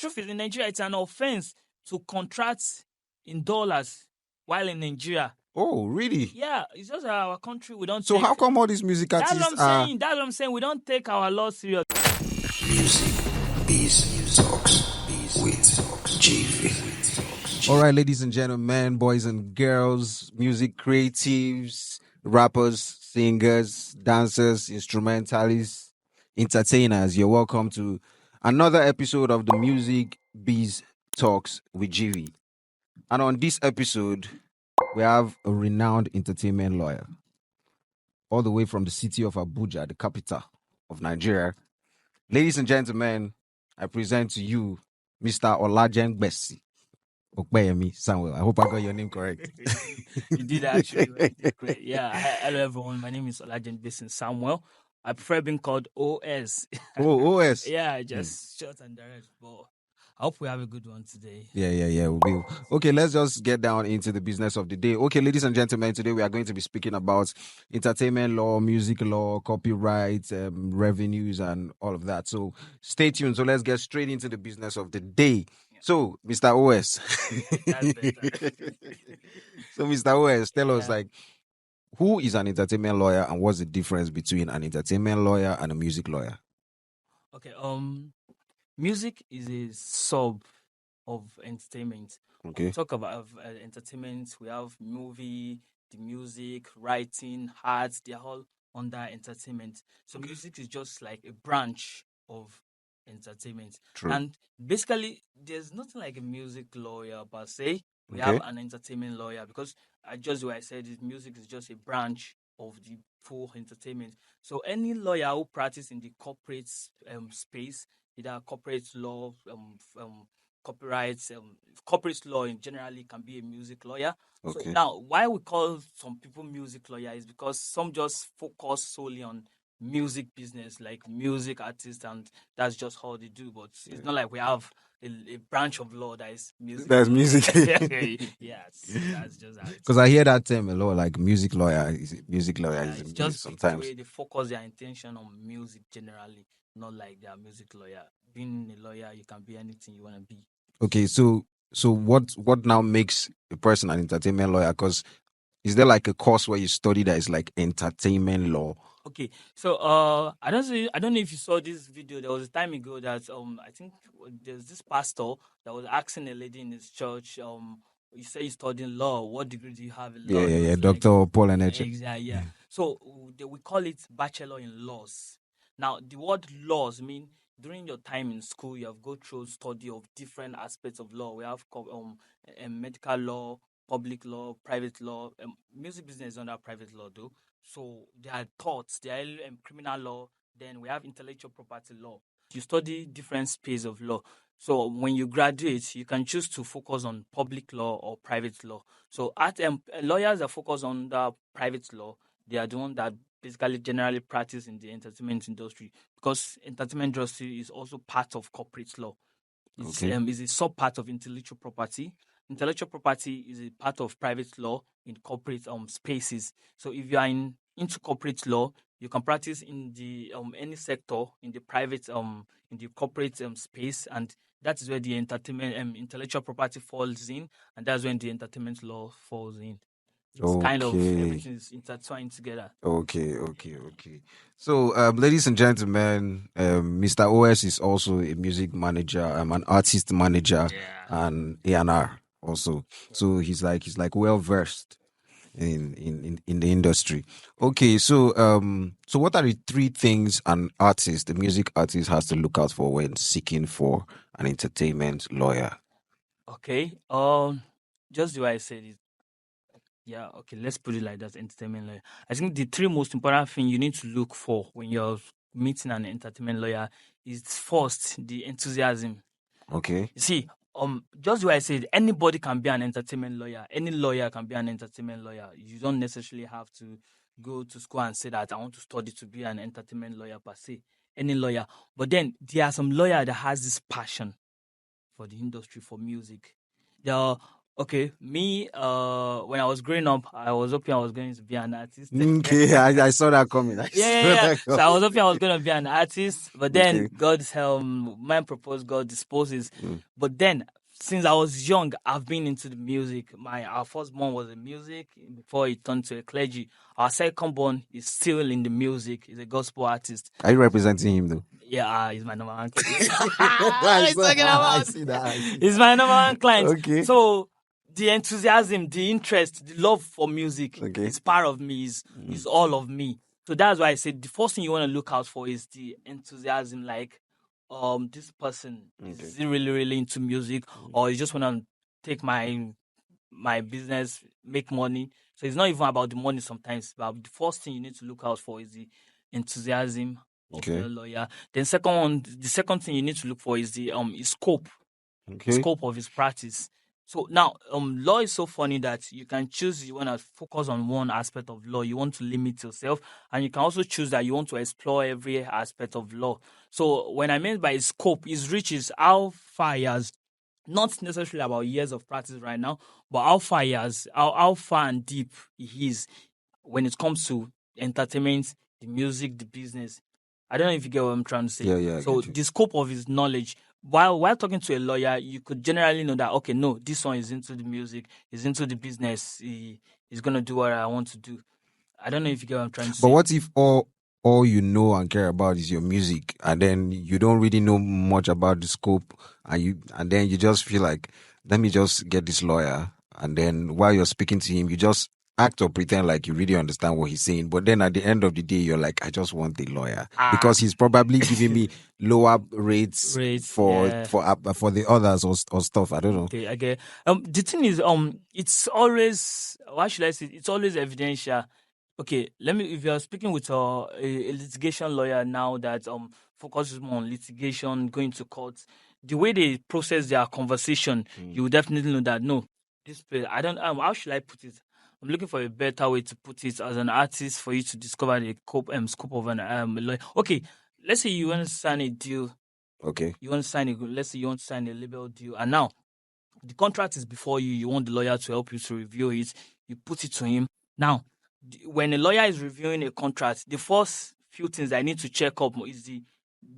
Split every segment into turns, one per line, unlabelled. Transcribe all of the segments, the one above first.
truth is, in Nigeria, it's an offense to contract in dollars while in Nigeria.
Oh, really?
Yeah, it's just our country. We don't.
So how come all these music
That's
artists
what I'm saying. That's what I'm saying. We don't take our law serious.
MusicBizTalks with GVEEH.
All right, ladies and gentlemen, boys and girls, music creatives, rappers, singers, dancers, instrumentalists, entertainers, you're welcome to another episode of the Music Biz Talks with GVEEH. And on this episode, we have a renowned entertainment lawyer, all the way from the city of Abuja, the capital of Nigeria. Ladies and gentlemen, I present to you Mr. Olajengbesi Samuel. I hope I got your name correct.
You did actually. You did great. Yeah. Hello, everyone. My name is Olajengbesi Samuel. I prefer being called OS.
Oh, OS.
Yeah, just short and direct. But I hope we have a good one today.
Yeah. We will. Okay, let's just get down into the business of the day. Okay, ladies and gentlemen, today we are going to be speaking about entertainment law, music law, copyright, revenues, and all of that. So stay tuned. So let's get straight into the business of the day. So, Mr. OS.
That's better.
So, Mr. OS, tell us, who is an entertainment lawyer and what's the difference between an entertainment lawyer and a music lawyer?
Okay. Music is a sub of entertainment.
Okay.
We talk about entertainment. We have movie, the music, writing, arts. They're all under entertainment. So music is just like a branch of entertainment.
True.
And basically, there's nothing like a music lawyer per se. We
Okay.
have an entertainment lawyer because just what I said is music is just a branch of the full entertainment. So any lawyer who practices in the corporate space, either corporate law, copyrights, corporate law in generally can be a music lawyer.
Okay.
So now, why we call some people music lawyer is because some just focus solely on music business, like music artists, and that's just how they do. But it's not like we have a branch of law that is music.
That's
law.
music.
Yes, that's just how it is.
Because I hear that term a lot, like music lawyer. Music lawyer
Yeah,
is
it's just
sometimes.
the way they focus their intention on music generally, not like their music lawyer. Being a lawyer, you can be anything you want to be.
Okay, so what now makes a person an entertainment lawyer? Because is there like a course where you study that is like entertainment law?
Okay, so I don't know if you saw this video. There was a time ago that I think there's this pastor that was asking a lady in his church, you say you're studying law, what degree do you have in law?
Yeah. Dr. Paul and
Exactly, yeah. So we call it bachelor in laws. Now the word laws mean during your time in school you have go through study of different aspects of law. We have medical law, public law, private law. Music business is under private law though. So there are torts, there are criminal law, then we have intellectual property law. You study different spaces of law. So when you graduate, you can choose to focus on public law or private law. So lawyers that focus on the private law, they are the ones that basically generally practice in the entertainment industry because entertainment industry is also part of corporate law. It's is a sub part of intellectual property. Intellectual property is a part of private law in corporate spaces. So if you are into corporate law, you can practice in the any sector in the private in the corporate space, and that is where the entertainment intellectual property falls in, and that's when the entertainment law falls in. It's kind of everything is intertwined together.
Okay. So, ladies and gentlemen, Mr. OS is also a music manager, an artist manager, and A&R also. So he's like well versed in the industry. Okay, so what are the three things an artist, the music artist, has to look out for when seeking for an entertainment lawyer?
Okay, just the way I said it. Yeah, okay, let's put it like that, entertainment lawyer. I think the three most important things you need to look for when you're meeting an entertainment lawyer is first, the enthusiasm.
Okay.
You see, just the way I said, anybody can be an entertainment lawyer. Any lawyer can be an entertainment lawyer. You don't necessarily have to go to school and say that I want to study to be an entertainment lawyer per se. Any lawyer. But then there are some lawyer that has this passion for the industry, for music. Okay, me, when I was growing up, I was hoping I was going to be an artist.
Okay, I saw that coming. I saw
Yeah.
that
So I was
coming.
hoping I was going to be an artist, but then
Okay.
God's man proposed, God disposes.
Mm.
But then, since I was young, I've been into the music. Our firstborn was in music before he turned to a clergy. Our secondborn is still in the music. He's a gospel artist.
Are you representing him though?
Yeah, he's my number one client.
I
What are you talking
I
about?
see that. I see
He's
that.
my number one client.
Okay.
So the enthusiasm, the interest, the love for music
Okay.
is part of me, is all of me. So that's why I said the first thing you want to look out for is the enthusiasm. Like, this person
Okay.
is he really, really into music, or you just want to take my business, make money. So it's not even about the money sometimes, but the first thing you need to look out for is the enthusiasm of
Okay.
your lawyer. Then the second thing you need to look for is the his scope
Okay.
of his practice. So now, law is so funny that you can choose you want to focus on one aspect of law, you want to limit yourself, and you can also choose that you want to explore every aspect of law. So when I meant by scope, his reach is how far he has, not necessarily about years of practice right now, but how far he has, how far and deep he is when it comes to entertainment, the music, the business. I don't know if you get what I'm trying to say.
Yeah, I
So
get you.
the scope of his knowledge, while talking to a lawyer, you could generally know that, okay, no, this one is into the music, he's into the business, he's gonna do what I want to do. I don't know if you get what I'm trying to
But
say.
what if all you know and care about is your music, and then you don't really know much about the scope, and then you just feel like, let me just get this lawyer, and then while you're speaking to him, you just act or pretend like you really understand what he's saying, but then at the end of the day, you're like, I just want a lawyer
Ah,
because he's probably giving me lower rates
great,
for
yeah.
for the others or stuff. I don't know.
Okay, I get. The thing is, it's always, why should I say? It's always evidential. Okay, let me. If you are speaking with a litigation lawyer now that focuses more on litigation, going to court, the way they process their conversation, you will definitely know that no, I don't. How should I put it? I'm looking for a better way to put it as an artist for you to discover the scope of an lawyer. Okay, let's say you want to sign a deal.
Okay.
You want to sign a. Let's say you want to sign a label deal, and now the contract is before you. You want the lawyer to help you to review it. You put it to him. Now, when a lawyer is reviewing a contract, the first few things I need to check up is the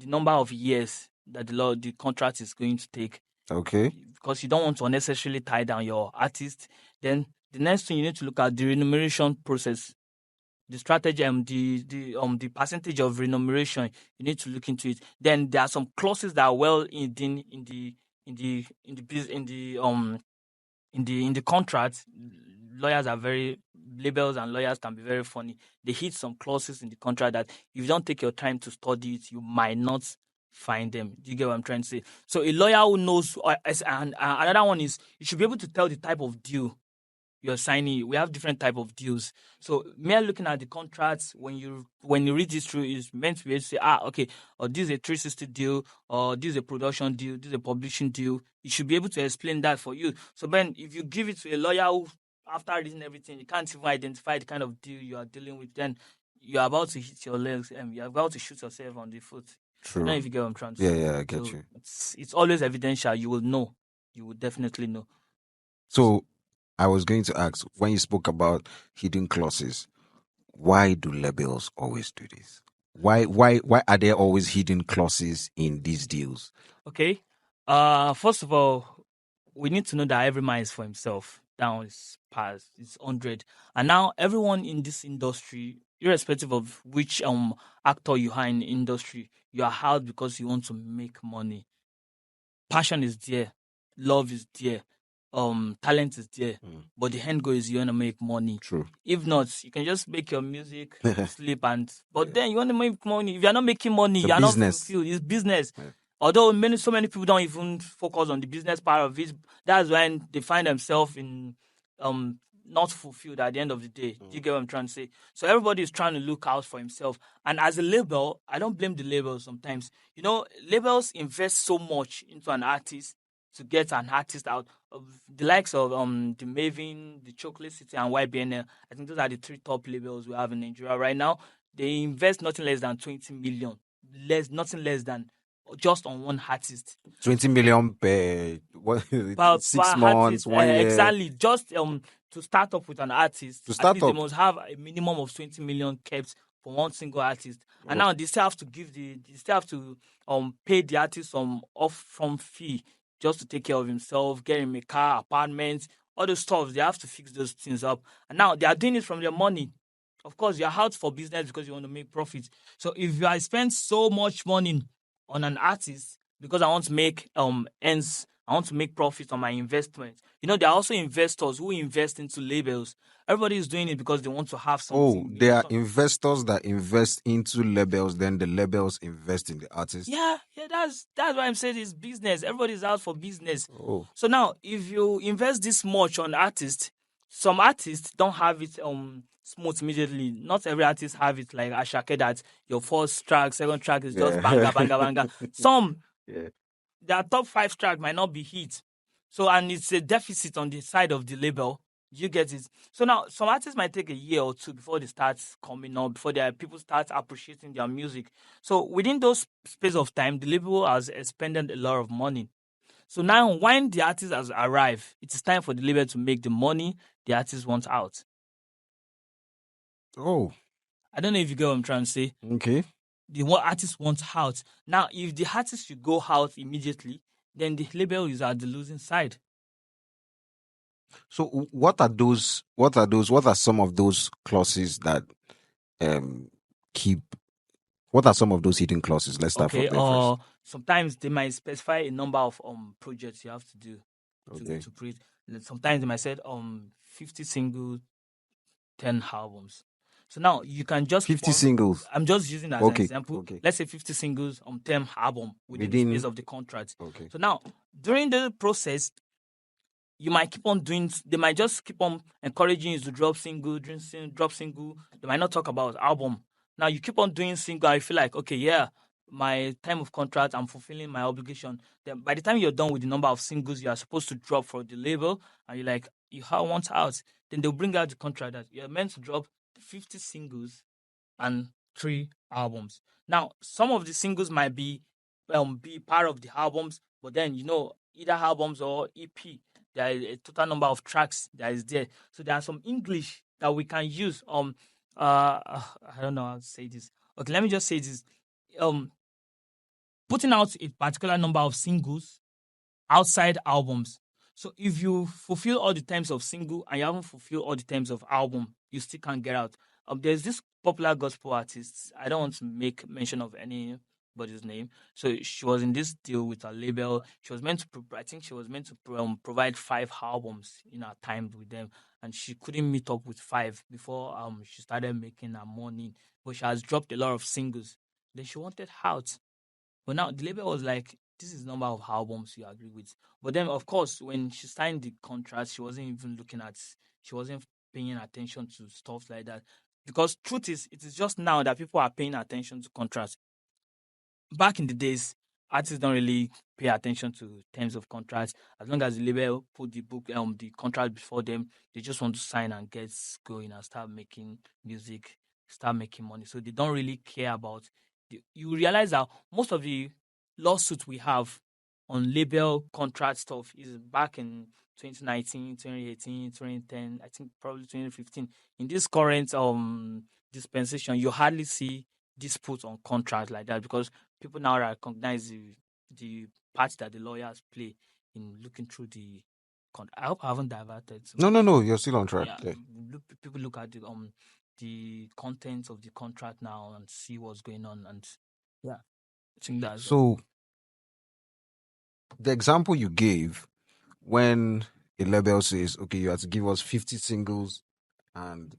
number of years that the contract is going to take,
Okay.
because you don't want to unnecessarily tie down your artist. Then the next thing you need to look at the remuneration process, the strategy, the percentage of remuneration. You need to look into it. Then there are some clauses that are well in the in the in the bus- in the contract. Lawyers are very Labels and lawyers can be very funny. They hit some clauses in the contract that if you don't take your time to study it, you might not find them. Do you get what I'm trying to say? So a lawyer who knows, and another one is you should be able to tell the type of deal you're signing. We have different type of deals. So mere looking at the contracts, when you read this through, is meant to be able to say, okay, or this is a 360 deal, or this is a production deal, this is a publishing deal. You should be able to explain that for you. So then if you give it to a lawyer who, after reading everything, you can't even identify the kind of deal you are dealing with, then you're about to hit your legs and you're about to shoot yourself on the foot. I don't know
True.
if you get what I'm trying to
Yeah,
say.
I get
So
you.
it's always evidential. You will know. You will definitely know.
So I was going to ask, when you spoke about hidden clauses, why do labels always do this? Why are there always hidden clauses in these deals?
Okay. First of all, we need to know that every man is for himself. Down is past, it's 100. And now everyone in this industry, irrespective of which actor you are in the industry, you are hard because you want to make money. Passion is there, love is there, talent is there.
Mm.
But the end goal is you want to make money.
True.
If not, you can just make your music,
It's
sleep, and but
Yeah.
then you want to make money. If you're not making money,
a
you're not
business.
fulfilled. It's business.
Yeah.
Although so many people don't even focus on the business part of it, that's when they find themselves in not fulfilled at the end of the day. Do you get what I'm trying to say? So everybody is trying to look out for himself. And as a label, I don't blame the labels sometimes. You know, labels invest so much into an artist to get an artist out. Of the likes of the Maven, the Chocolate City, and YBNL. I think those are the three top labels we have in Nigeria right now. They invest nothing less than 20 million, nothing less than, just on one artist.
20 million per what
per
6 months,
artist.
1 year
Exactly. Just to start off with an artist,
to
at
start
least they
up?
must have a minimum of 20 million kept for one single artist. And
Oh,
now they still have to they still have to pay the artist some off from fee just to take care of himself, get him a car, apartment, all those stuff. They have to fix those things up. And now they are doing it from their money. Of course, you're out for business because you want to make profit. So if I spend so much money on an artist because I want to make ends, I want to make profit on my investment. There are also investors who invest into labels. Everybody is doing it because they want to have
oh,
something.
there are investors that invest into labels, then the labels invest in the artist.
Yeah, yeah, that's why I'm saying it's business. Everybody's out for business.
Oh,
So now, if you invest this much on artists, some artists don't have it smooth immediately. Not every artist have it like Ashake that your first track, second track is just
yeah.
banger, banger, banger. Some
Yeah.
their top five track might not be hit. So and it's a deficit on the side of the label. You get it. So now some artists might take a year or two before they start coming up, before their people start appreciating their music. So within those space of time, the label has expended a lot of money. So now when the artist has arrived, it is time for the label to make the money the artist wants out.
Oh,
I don't know if you get what I'm trying to say.
okay.
The what artist wants out. Now, if the artist should go out immediately, then the label is at the losing side.
So what are those? What are those? What are some of those clauses that um keep? What are some of those hidden clauses? Let's start from
Okay,
there first.
or sometimes they might specify a number of projects you have to do
Okay.
to create. Sometimes they might say 50 singles, 10 albums. So now you can just keep
50
on.
singles.
I'm just using as an
Okay.
example.
Okay.
Let's say 50 singles on 10 album within the space
Within.
of the contract.
Okay.
So now during the process, you might keep on doing. They might just keep on encouraging you to drop single, drop single. They might not talk about album. Now you keep on doing single. I feel like okay, yeah, my time of contract, I'm fulfilling my obligation. Then by the time you're done with the number of singles you are supposed to drop for the label, and you're like you have want out, then they'll bring out the contract that you're meant to drop 50 singles and 3 albums. Now, some of the singles might be part of the albums, but then either albums or EP, there is a total number of tracks that is there. So there are some English that we can use. I don't know how to say this. Okay, let me just say this. Um, Putting out a particular number of singles outside albums. So if you fulfill all the terms of single and you haven't fulfilled all the terms of album, you still can't get out. There's this popular gospel artist. I don't want to make mention of anybody's name. So she was in this deal with a label. She was meant to, I think she was meant to provide 5 albums in her time with them, and she couldn't meet up with 5 before she started making her money. But she has dropped a lot of singles. Then she wanted out. But now the label was like, this is the number of albums you agree with. But then, of course, when she signed the contract, she wasn't even she wasn't paying attention to stuff like that. Because truth is, it is just now that people are paying attention to contracts. Back in the days, artists don't really pay attention to terms of contracts. As long as the label put the contract before them, they just want to sign and get going and start making music, start making money. So they don't really care about. You realize that most of the lawsuits we have on label contract stuff is back in 2019, 2018, 2010, I think probably 2015. In this current dispensation, you hardly see disputes on contracts like that because people now recognize the part that the lawyers play in looking through the. I hope I haven't diverted too
No, no,
much.
no. You're still on track.
Yeah,
Yeah.
people look at the contents of the contract now and see what's going on, and yeah, I think that's
So the example you gave when a label says, okay, you have to give us 50 singles and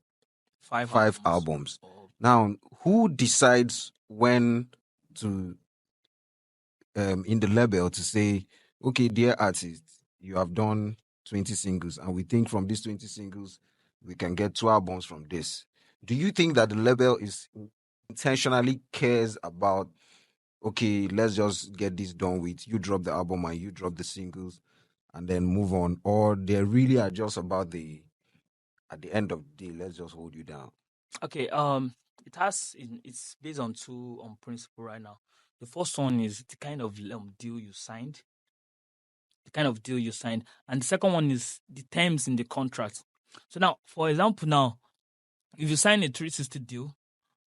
5
5 albums.
albums.
Or
Now, who decides when to in the label to say, okay, dear artist, you have done 20 singles, and we think from these 20 singles, we can get 2 albums from this. Do you think that the label is intentionally cares about, okay, let's just get this done with, you drop the album and you drop the singles and then move on? Or they really are just about at the end of the day, let's just hold you down?
okay, it's based on two principle right now. The first one is the kind of deal you signed. kind of deal you signed. And the second one is the terms in the contract. So now, for example, now, if you sign a 360 deal,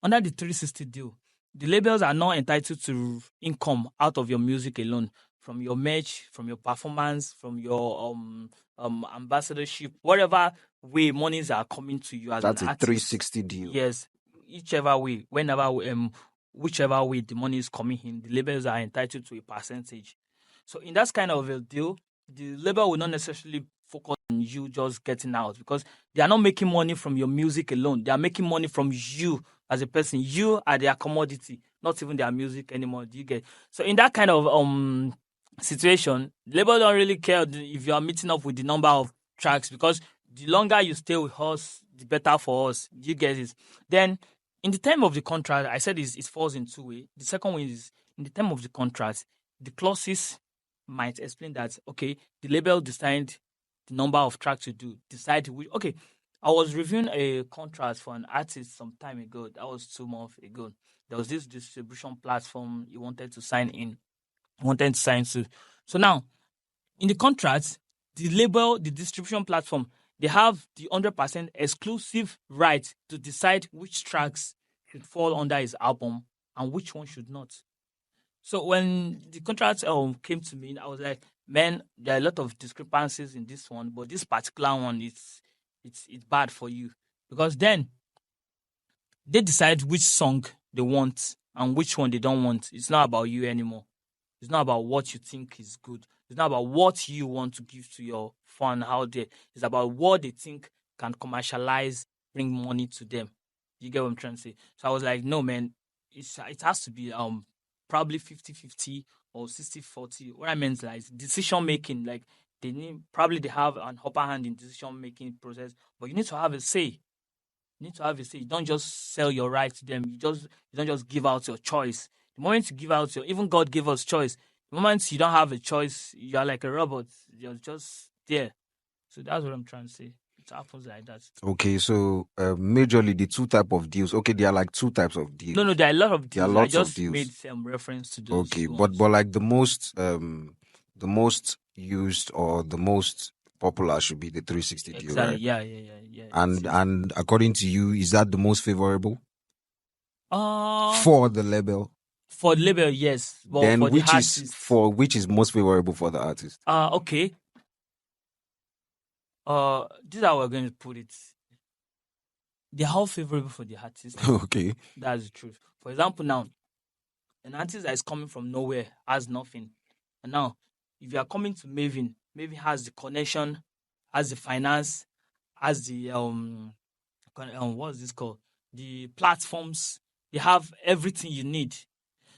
under the 360 deal, the labels are not entitled to income out of your music alone, from your merch, from your performance, from your ambassadorship, whatever way monies are coming to you as an
That's a
artist.
360 deal.
Yes, whichever way, whichever way the money is coming in, the labels are entitled to a percentage. So in that kind of a deal, the label will not necessarily focus on you just getting out, because they are not making money from your music alone. They are making money from you as a person. You are their commodity, not even their music anymore. Do you get? So in that kind of situation, label don't really care if you are meeting up with the number of tracks, because the longer you stay with us, the better for us. Do you get it? Then in the term of the contract, I said it falls in two ways. The second one is in the term of the contract, the clauses might explain that, okay, the label decide the number of tracks to do, decide which. Okay, I was reviewing a contract for an artist some time ago. That was 2 months ago. There was this distribution platform he wanted to sign in, wanted to sign to. So now, in the contract, the label, the distribution platform, they have the 100% exclusive right to decide which tracks should fall under his album and which one should not. So when the contract came to me, I was like, man, there are a lot of discrepancies in this one, but this particular one, it's bad for you, because then they decide which song they want and which one they don't want. It's not about you anymore. It's not about what you think is good. It's not about what you want to give to your fan out there. It's about what they think can commercialize, bring money to them. You get what I'm trying to say? So I was like, no, man, it has to be probably 50-50 or 60-40. What I meant is like decision making. Like they have an upper hand in decision making process, but you need to have a say. You need to have a say. You don't just sell your right to them. You don't just give out your choice. The moment you give out even God gave us choice. The moment you don't have a choice, you are like a robot. You're just there. So that's what I'm trying to say. It happens like that.
Okay, so majorly the two type of deals. Okay, there are like two types of deals.
No, there are a lot of
There are
deals. I
lots of
just
deals.
made some reference to those
Okay,
ones.
but like the most used or the most popular should be the 360 deal,
Exactly.
right?
Yeah.
And according to you, is that the most favorable
Uh
for the label?
for the label, yes. But
Then
for the
which is most favorable for the artist?
okay. This is how we're going to put it. They're all favorable for the artist.
Okay.
That's the truth. For example, now an artist that is coming from nowhere has nothing. And now, if you are coming to Maven has the connection, has the finance, has the what's this called? The platforms. They have everything you need.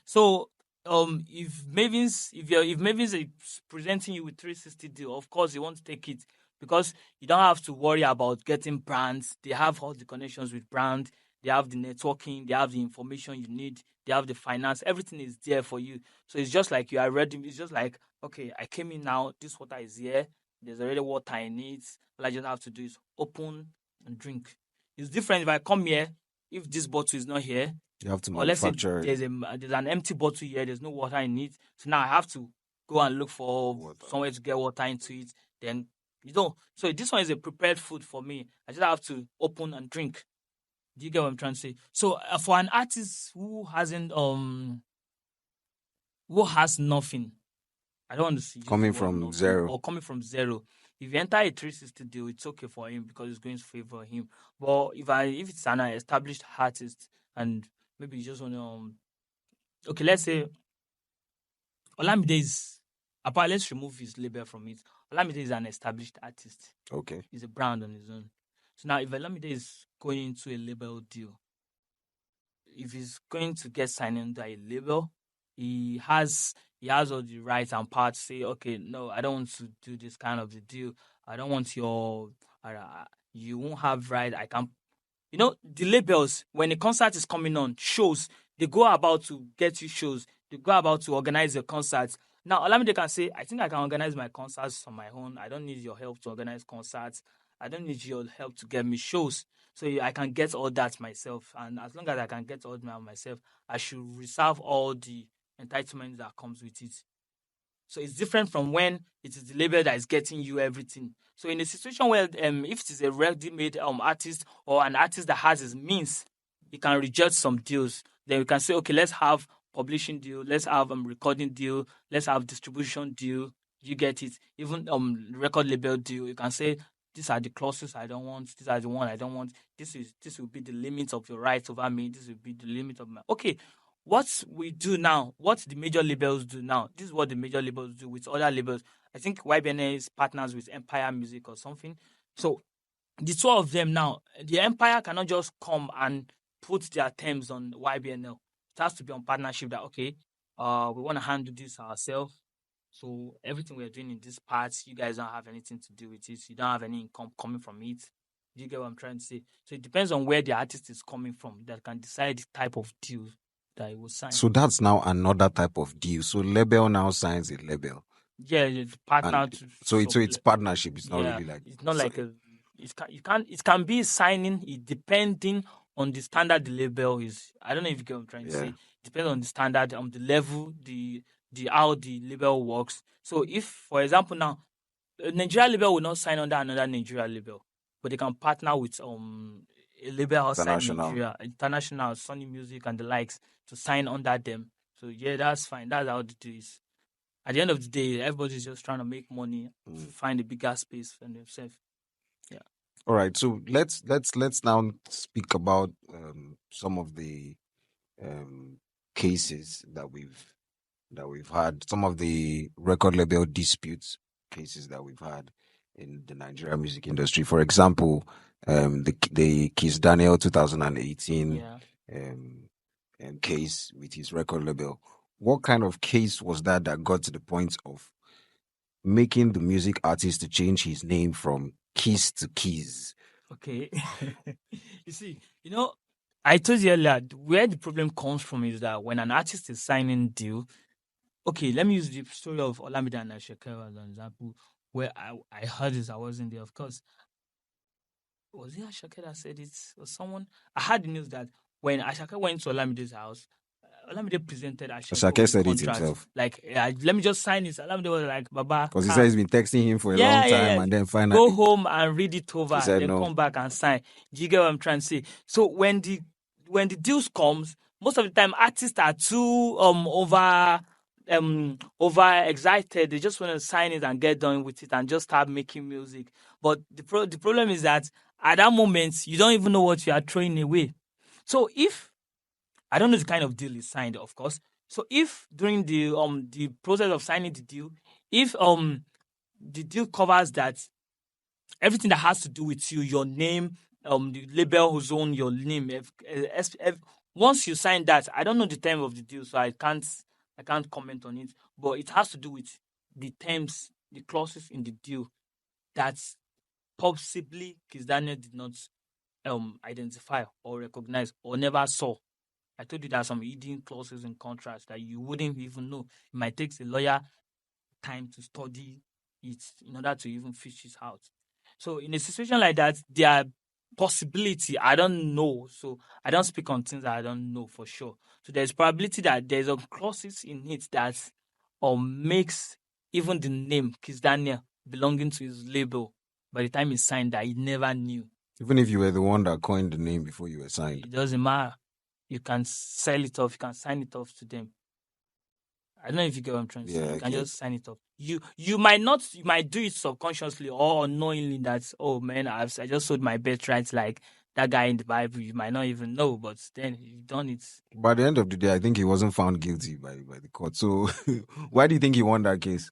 So if Mavis is presenting you with 360 deal, of course you want to take it, because you don't have to worry about getting brands. They have all the connections with brand, they have the networking, they have the information you need, they have the finance, everything is there for you. So it's just like you are ready. It's just like, okay, I came in now, this water is here, there's already water in it. All I just have to do is open and drink. It's different if I come here, if this bottle is not here,
You have to
or let's say
manufacture
there's an empty bottle here, there's no water in it. So now I have to go and look for
water.
somewhere to get water into it. Then so this one is a prepared food for me. I just have to open and drink. Do you get what I'm trying to say? So for an artist who has nothing, I don't want to use
Coming
the word
from
nothing,
zero.
or coming from zero. If you enter a 360 deal, it's okay for him because it's going to favor him. But if it's an established artist and maybe you just want to okay, let's say Olamide is apart. Let's remove his label from it. Olamide is an established artist.
Okay.
He's a brand on his own. So now, if Olamide is going into a label deal, if he's going to get signed under a label, he has all the rights and power to say, okay, no, I don't want to do this kind of the deal. I don't want you won't have right. I can the labels, when a concert is coming on, shows, they go about to get you shows. They go about to organize your concerts. Now, Olamide can say, I think I can organize my concerts on my own. I don't need your help to organize concerts. I don't need your help to get me shows. So I can get all that myself. And as long as I can get all that myself, I should reserve all the entitlements that comes with it. So it's different from when it is the label that is getting you everything. So in a situation where if it is a ready-made artist or an artist that has his means, he can reject some deals. Then we can say, okay, let's have publishing deal, let's have recording deal, let's have distribution deal. You get it. Even record label deal. You can say these are the clauses I don't want. These are the one I don't want. This will be the limit of your rights over me. This will be the limit of my. Okay, what we do now, what the major labels do now, this is what the major labels do with other labels. I think YBN is partners with Empire Music or something. So the two of them now, the Empire cannot just come and put their terms on YBNL. It has to be on partnership that, okay, we want to handle this ourselves. So everything we're doing in this part, you guys don't have anything to do with it. You don't have any income coming from it. Do you get what I'm trying to say? So it depends on where the artist is coming from that can decide the type of deal that he will sign.
So that's now another type of deal. So label now signs a label.
Yeah, it's partner
And
to
so it's partnership. It's not
yeah,
really like
it's not like a. It can be signing. It depending on the standard the label is. I don't know if you get what I'm trying to
Yeah.
say. Depends on the standard, the level, the how the label works. So if, for example, now a Nigeria label will not sign under another Nigeria label, but they can partner with a label outside
International.
Nigeria, international, Sony Music and the likes to sign under them. So yeah, that's fine. That's how it is. At the end of the day, everybody's just trying to make money, find a bigger space for themselves. Yeah.
All right. So let's now speak about some of the cases that we've had, some of the record label disputes cases that we've had in the Nigerian music industry. For example, the Kiss Daniel 2018
Yeah.
case with his record label. What kind of case was that got to the point of making the music artist to change his name from Kiss to Keys?
Okay. You see, I told you earlier where the problem comes from is that when an artist is signing deal, okay, let me use the story of Olamide and Asake as an example, where I heard this, I wasn't there, of course. Was it Asake that said it or someone? I had the news that when Asake went to Olamide's house, Olamide presented Asake
Asake
with the
said it
contract.
himself.
Like, let me just sign this. Olamide was like, Baba,
Because he said he's been texting him for a long time and then
Go
finally
home and read it over,
said
then
no.
come back and sign. Do you get what I'm trying to say? So when the deals comes, most of the time artists are too over excited. They just want to sign it and get done with it and just start making music. But the problem is that at that moment you don't even know what you are throwing away. So if I don't know the kind of deal is signed, of course. So if during the process of signing the deal, if the deal covers that everything that has to do with you, your name, the label who's on your name. Once you sign that, I don't know the term of the deal, so I can't comment on it. But it has to do with the terms, the clauses in the deal that possibly Kiss Daniel did not identify or recognize or never saw. I told you there are some hidden clauses in contracts that you wouldn't even know. It might take a lawyer time to study it in order to even fish it out. So in a situation like that, there are possibility, I don't know. So I don't speak on things that I don't know for sure. So there's probability that there's a clauses in it that makes even the name Kiss Daniel belonging to his label by the time he signed that he never knew.
Even if you were the one that coined the name before you were signed.
It doesn't matter. You can sell it off, you can sign it off to them. I don't know if you get what I'm trying to say.
Yeah,
You can
okay.
just sign it off. You might not, you might do it subconsciously or unknowingly that, oh man, I just sold my birthright like that guy in the Bible. You might not even know, but then you've done it.
By the end of the day, I think he wasn't found guilty by the court. So why do you think he won that case?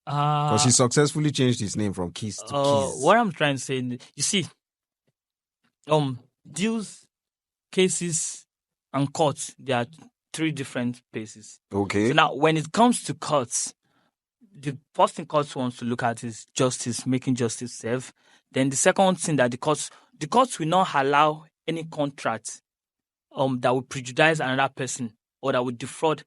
Because he successfully changed his name from Kiss to Keys.
What I'm trying to say, you see, deals, cases, and courts, there are three different places.
Okay.
So now, when it comes to courts, the first thing courts wants to look at is justice, making justice serve. Then the second thing that the courts will not allow any contract that would prejudice another person or that would defraud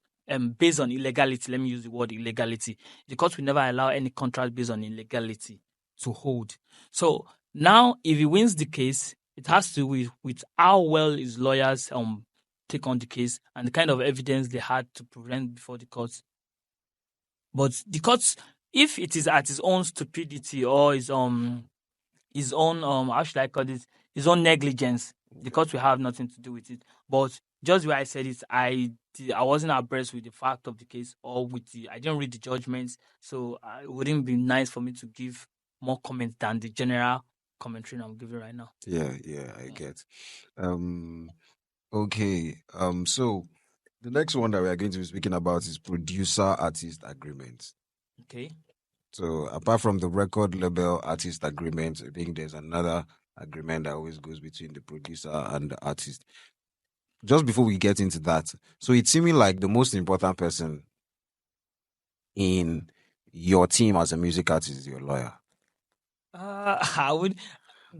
based on illegality. Let me use the word illegality. The court will never allow any contract based on illegality to hold. So now, if he wins the case, it has to do with how well his lawyers take on the case and the kind of evidence they had to present before the court. But because if it is at his own stupidity or his own how should I call this, his own negligence, the
Okay.
court will have nothing to do with it. But just where I said it, I wasn't abreast with the fact of the case, or with the, I didn't read the judgments, so it wouldn't be nice for me to give more comments than the general commentary I'm giving right now.
Yeah, yeah, I
Yeah.
get. Um, okay. So the next one that we are going to be speaking about is producer artist agreement.
Okay.
So apart from the record label artist agreement, I think there's another agreement that always goes between the producer and the artist. Just before we get into that, so it's seeming like the most important person in your team as a music artist is your lawyer.
I would,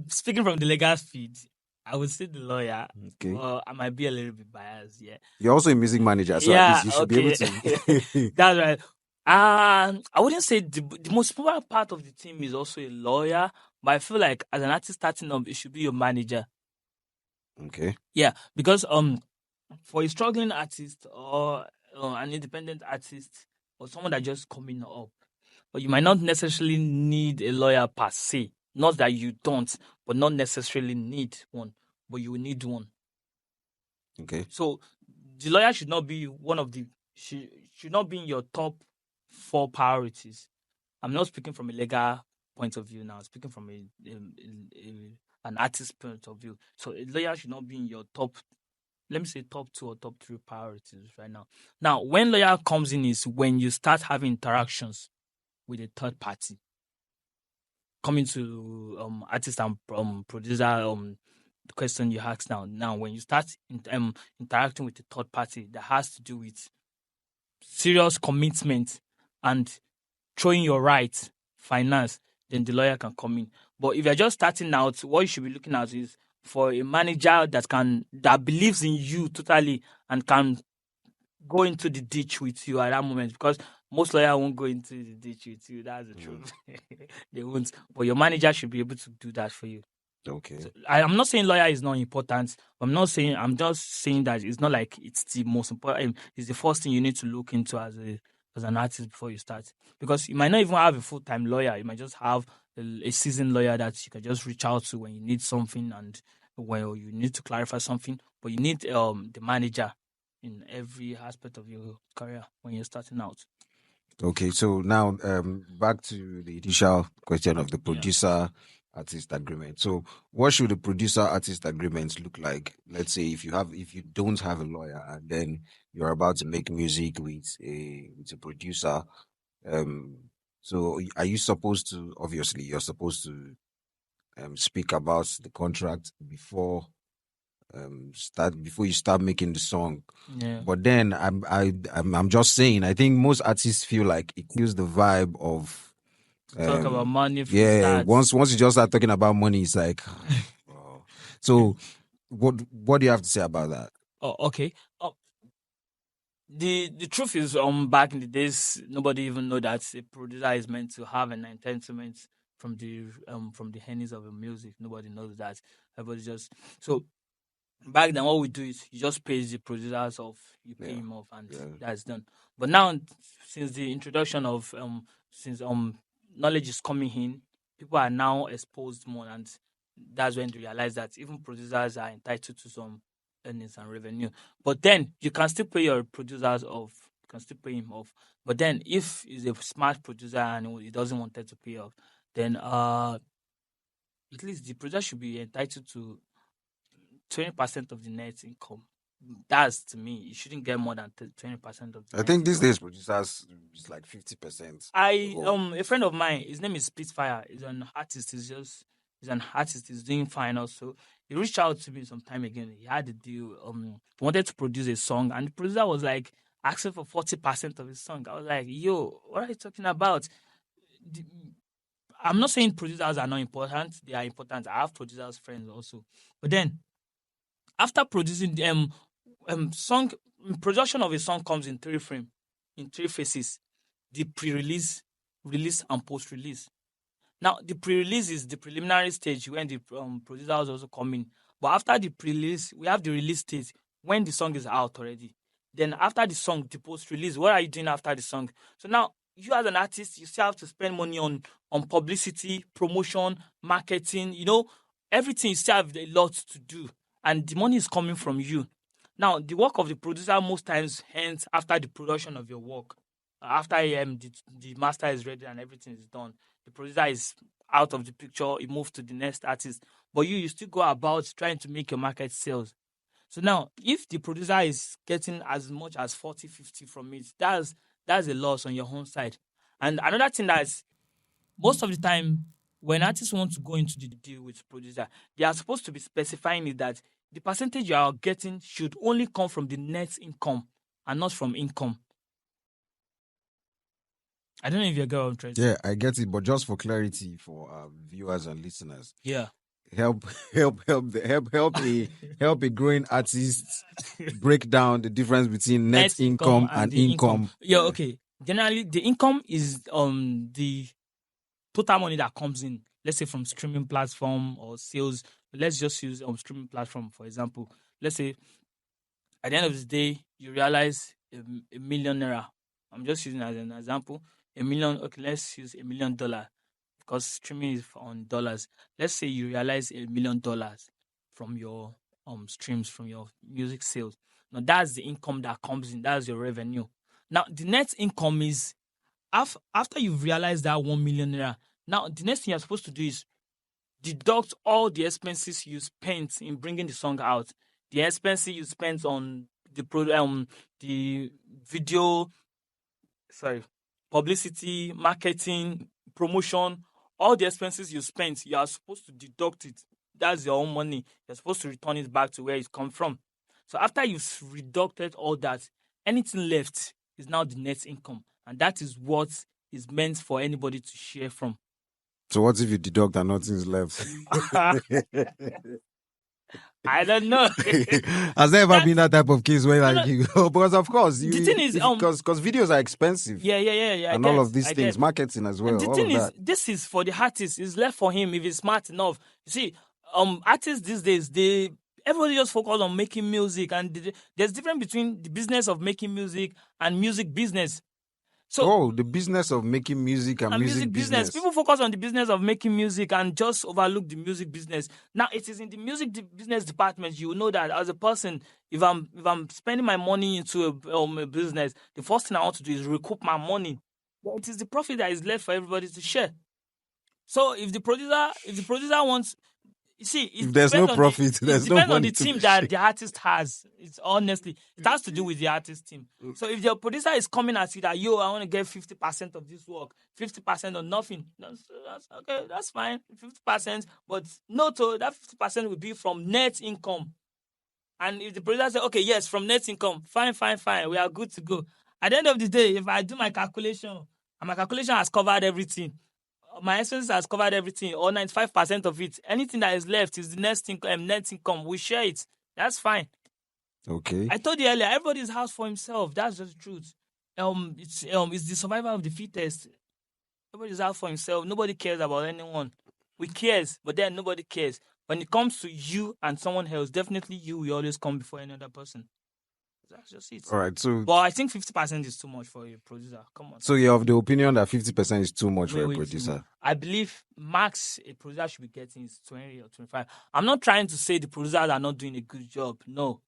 speaking from the legal feed, I would say the lawyer.
Okay.
Well, I might be a little bit biased, yeah.
You're also a music manager, so at
Yeah,
least you should be able
okay.
to.
That's right. I wouldn't say the most important part of the team is also a lawyer, but I feel like as an artist starting up, it should be your manager.
Okay.
Yeah, because for a struggling artist or an independent artist or someone that just coming up, but you might not necessarily need a lawyer per se. Not that you don't, but not necessarily need one, but you will need one.
Okay.
So the lawyer should not be one of the should not be in your top four priorities. I'm not speaking from a legal point of view now. I'm speaking from an artist point of view. So a lawyer should not be in your top, let me say top two or top three priorities right now. Now, when lawyer comes in is when you start having interactions with a third party. Coming to artist and producer the question you asked now. Now, when you start interacting with a third party that has to do with serious commitment and throwing your right, finance, then the lawyer can come in. But if you're just starting out, what you should be looking at is for a manager that believes in you totally and can go into the ditch with you at that moment, because most lawyers won't go into the ditch with you. That's the
Mm.
truth. They won't. But your manager should be able to do that for you.
Okay.
So I'm not saying lawyer is not important. I'm just saying that it's not like it's the most important. It's the first thing you need to look into as an artist before you start. Because you might not even have a full time lawyer. You might just have a seasoned lawyer that you can just reach out to when you need something and when you need to clarify something. But you need the manager in every aspect of your career when you're starting out.
Okay, so now back to the initial question of the
Yeah.
producer artist agreement. So what should the producer artist agreement look like? Let's say if you don't have a lawyer and then you're about to make music with a producer, um so are you supposed to, obviously you're supposed to speak about the contract before you start making the song.
Yeah.
But then I'm just saying, I think most artists feel like it kills the vibe of
Talk about money from
yeah.
start.
Once you just start talking about money, it's like oh. So what do you have to say about that?
Oh, okay. The truth is, back in the days, nobody even know that a producer is meant to have an entitlement from the earnings of the music. Nobody knows that. Everybody just so back then, what we do is you just pay the producers off, you pay
Yeah,
him off, and
yeah.
that's done. But now, since the introduction of since knowledge is coming in, people are now exposed more, and that's when they realize that even producers are entitled to some earnings and revenue. But then you can still pay your producers off. You can still pay him off. But then if he's a smart producer and he doesn't want to pay off, then at least the producer should be entitled to 20% of the net income. That's to me, you shouldn't get more than 20% of the
I
net
think these
income.
days producers is like 50%.
I
Oh,
a friend of mine, his name is Spitfire. He's an artist. He's doing fine also. He reached out to me some time again. He had a deal. He wanted to produce a song, and the producer was like asking for 40% of his song. I was like, "Yo, what are you talking about?" The- I'm not saying producers are not important. They are important. I have producers friends also, but then after producing the song, production of a song comes in in three phases: the pre-release, release, and post-release. Now, the pre-release is the preliminary stage when the producers also come in. But after the pre-release, we have the release stage when the song is out already. Then after the song, the post-release, what are you doing after the song? So now you as an artist, you still have to spend money on publicity, promotion, marketing. Everything, you still have a lot to do, and the money is coming from you. Now, the work of the producer most times ends after the production of your work. After the master is ready and everything is done, the producer is out of the picture. He moves to the next artist, but you still go about trying to make your market sales. So now, if the producer is getting as much as 40, 50 from it, that's a loss on your own side. And another thing that's most of the time, when artists want to go into the deal with producer, they are supposed to be specifying it that the percentage you are getting should only come from the net income and not from income. I don't know if you get what I'm trying to say.
Yeah, I get it, but just for clarity for our viewers and listeners,
Yeah.
help help a growing artist break down the difference between net income and
the
income.
Yeah, okay. Generally, the income is the total money that comes in, let's say from streaming platform or sales. Let's just use streaming platform for example. Let's say at the end of the day, you realize a million naira. I'm just using as an example. A million. Okay, let's use $1 million because streaming is on dollars. Let's say you realize $1 million from your streams, from your music sales. Now that's the income that comes in. That's your revenue. Now the net income is after you've realized that 1 million naira. Now the next thing you're supposed to do is deduct all the expenses you spent in bringing the song out, the expenses you spent on the video, sorry, publicity, marketing, promotion, all the expenses you spent, you are supposed to deduct it. That's your own money. You're supposed to return it back to where it come from. So after you've deducted all that, anything left is now the net income, and that is what is meant for anybody to share from.
So what if you deduct and nothing's left?
I don't know.
Has there ever been that type of case where like because of course
the thing is
because videos are expensive.
Yeah.
And all of these things, marketing as well.
The
all
thing
of
is,
that.
this is for the artist. It's left for him if he's smart enough. You see, artists these days, everybody just focus on making music, and there's difference between the business of making music and music business. So
the business of making music and music business.
People focus on the business of making music and just overlook the music business. Now, it is in the music business department you know that as a person, if I'm spending my money into a business, the first thing I want to do is recoup my money. But it is the profit that is left for everybody to share. So if the producer wants, you see,
if there's no profit, there's no money.
It depends on the team that the artist has. It's honestly, it has to do with the artist team. So if the producer is coming at you that, I want to get 50% of this work, 50% or nothing, that's okay, that's fine, 50%. But no, that 50% will be from net income. And if the producer says, okay, yes, from net income, fine, we are good to go. At the end of the day, if I do my calculation, and my calculation has covered everything, my expenses has covered everything, or 95% of it, anything that is left is the net income. We share it. That's fine.
Okay.
I told you earlier, everybody's house for himself. That's just the truth. It's the survival of the fittest. Everybody's out for himself. Nobody cares about anyone. We cares, but then nobody cares. When it comes to you and someone else, definitely you will always come before any other person. That's just it.
All right,
but I think 50% is too much for a producer. Come on.
So you're of the opinion that 50% is too much for a producer?
I believe max a producer should be getting is 20 or 25. I'm not trying to say the producers are not doing a good job. No.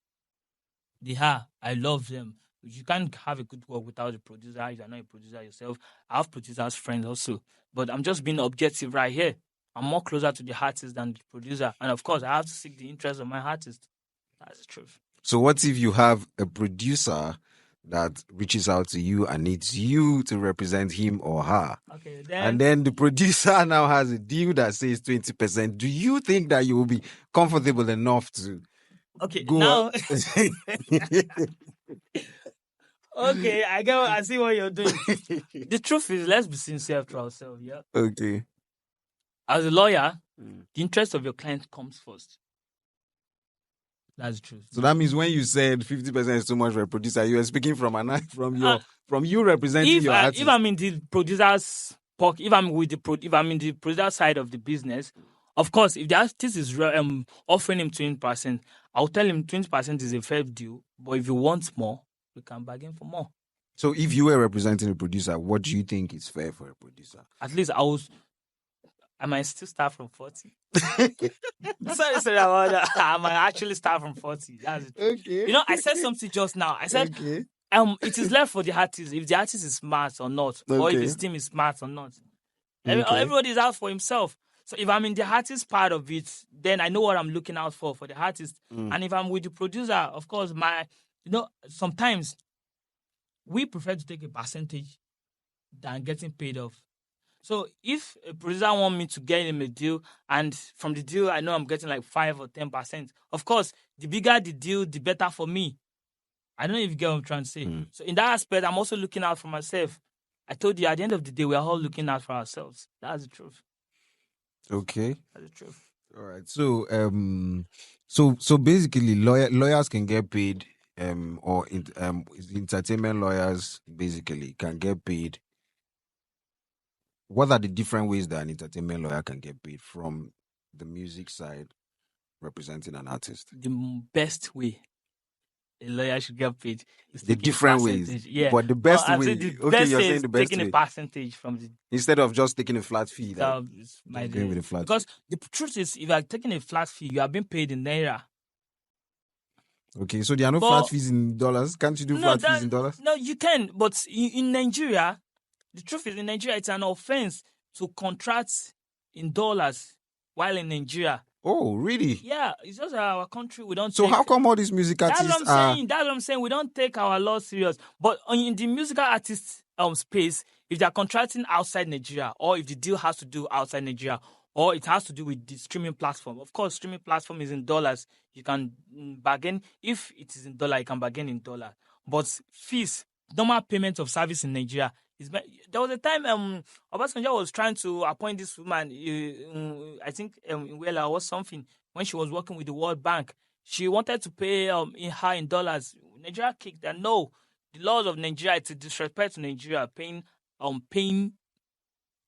They are. I love them. You can't have a good work without a producer if you're not a producer yourself. I have producers friends also. But I'm just being objective right here. I'm more closer to the artist than the producer. And of course, I have to seek the interest of my artist. That's the truth.
So what if you have a producer that reaches out to you and needs you to represent him or her?
Okay,
and then the producer now has a deal that says 20%. Do you think that you will be comfortable enough to go
now? Okay, I see what you're doing. The truth is, let's be sincere to ourselves, yeah?
Okay.
As a lawyer, the interest of your client comes first. That's true.
So that means when you said 50% is too much for a producer, you are speaking from you representing your artist.
If I'm in the producer's pocket, if I'm in the producer side of the business, of course, if the artist is offering him 20%, I'll tell him 20% is a fair deal. But if you want more, we can bargain for more.
So if you were representing a producer, what do you think is fair for a producer?
At least I might still start from 40. Sorry about that. I might actually start from 40. That's it.
Okay.
You know, I said something just now. I said,
Okay.
it is left for the artist if the artist is smart or not, or if
Okay.
his team is smart or not.
Okay.
Everybody is out for himself. So if I'm in the artist part of it, then I know what I'm looking out for the artist. And if I'm with the producer, of course, sometimes we prefer to take a percentage than getting paid off. So if a producer want me to get him a deal, and from the deal I know I'm getting like 5 or 10%, of course, the bigger the deal, the better for me. I don't know if you get what I'm trying to say. So in that aspect, I'm also looking out for myself. I told you at the end of the day, we are all looking out for ourselves. That's the truth.
Okay.
That's the truth.
All right. So so basically lawyers can get paid entertainment lawyers basically can get paid. What are the different ways that an entertainment lawyer can get paid from the music side representing an artist?
The best way a lawyer should get paid is
The
taking a
different
percentage.
ways.
Yeah.
But the best
I'm
way,
saying the
okay,
best
you're
way
saying
is
the best
taking a
way.
percentage from the
Instead of just taking a flat fee.
that is my
just going with
deal.
a flat
Because the truth is, if you are taking a flat fee, you are being paid in naira.
Okay, so there are no
But
flat fees in dollars. Can't you do flat fees in dollars?
no, you can. But in Nigeria, the truth is, in Nigeria, it's an offense to contract in dollars while in Nigeria.
Oh, really?
Yeah, it's just our country. We don't.
So how come all these music
That's what
artists
I'm
are?
saying. That's what I'm saying. We don't take our law serious. But in the musical artist space, if they're contracting outside Nigeria, or if the deal has to do outside Nigeria, or it has to do with the streaming platform. Of course, streaming platform is in dollars. You can bargain. If it is in dollar, you can bargain in dollar. But fees, normal payment of service in Nigeria is. There was a time Obasanjo was trying to appoint this woman. I think in Wela or something when she was working with the World Bank. She wanted to pay in her in dollars. Nigeria kicked that. No, the laws of Nigeria, it's a disrespect to Nigeria paying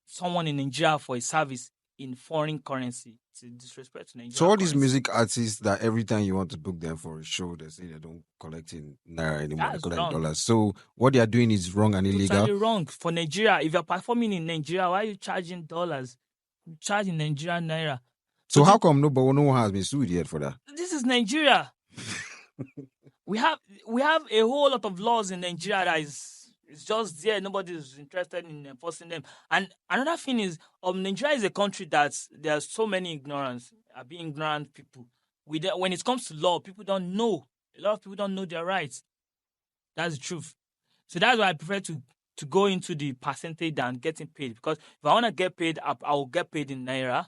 someone in Nigeria for a service in foreign currency. It's a disrespect to
So
Nigeria
all these
currency.
music artists that every time you want to book them for a show, they say they don't collect in naira anymore.
That's
They collect
wrong.
dollars. So what they are doing is wrong and illegal.
Totally wrong for Nigeria. If you're performing in Nigeria, why are you charging dollars? You charge in Nigerian naira.
So how come no one has been sued yet for that?
This is Nigeria. we have a whole lot of laws in Nigeria that it's just there. Nobody is interested in enforcing them. And another thing is, Nigeria is a country that there's so many being ignorant people. When it comes to law, people don't know. A lot of people don't know their rights. That's the truth. So that's why I prefer to go into the percentage than getting paid. Because if I want to get paid, I will get paid in naira.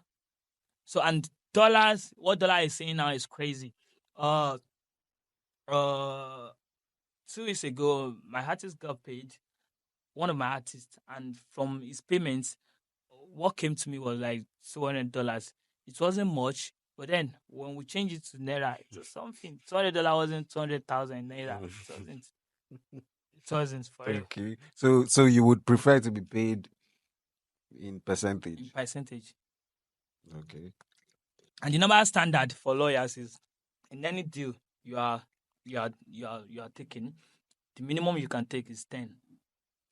So and dollars, what dollar is saying now is crazy. 2 weeks ago, my artist got paid, one of my artists, and from his payments, what came to me was like $200. It wasn't much, but then when we changed it to naira, it was something. $200 wasn't 200,000 naira. It wasn't. It wasn't for real.
Okay. So you would prefer to be paid in percentage?
In percentage.
Okay.
And the number standard for lawyers is in any deal you are taking, the minimum you can take is 10.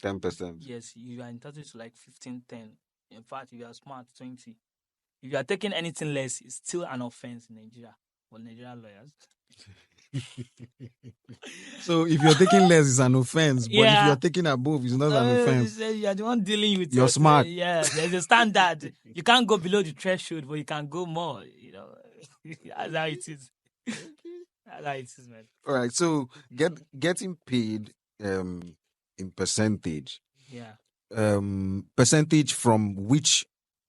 10%.
Yes, you are entitled to like 15, 10. In fact, if you are smart, 20. If you are taking anything less, it's still an offense in Nigeria for Nigerian lawyers.
So if you're taking less, it's an offense. But if
Yeah.
you're taking above, it's not an offense.
You are the one dealing with
You're smart.
Yeah, there's a standard. You can't go below the threshold, but you can go more. That's how it is. That's how it is, man.
All right. So getting paid in percentage.
Yeah.
Percentage from which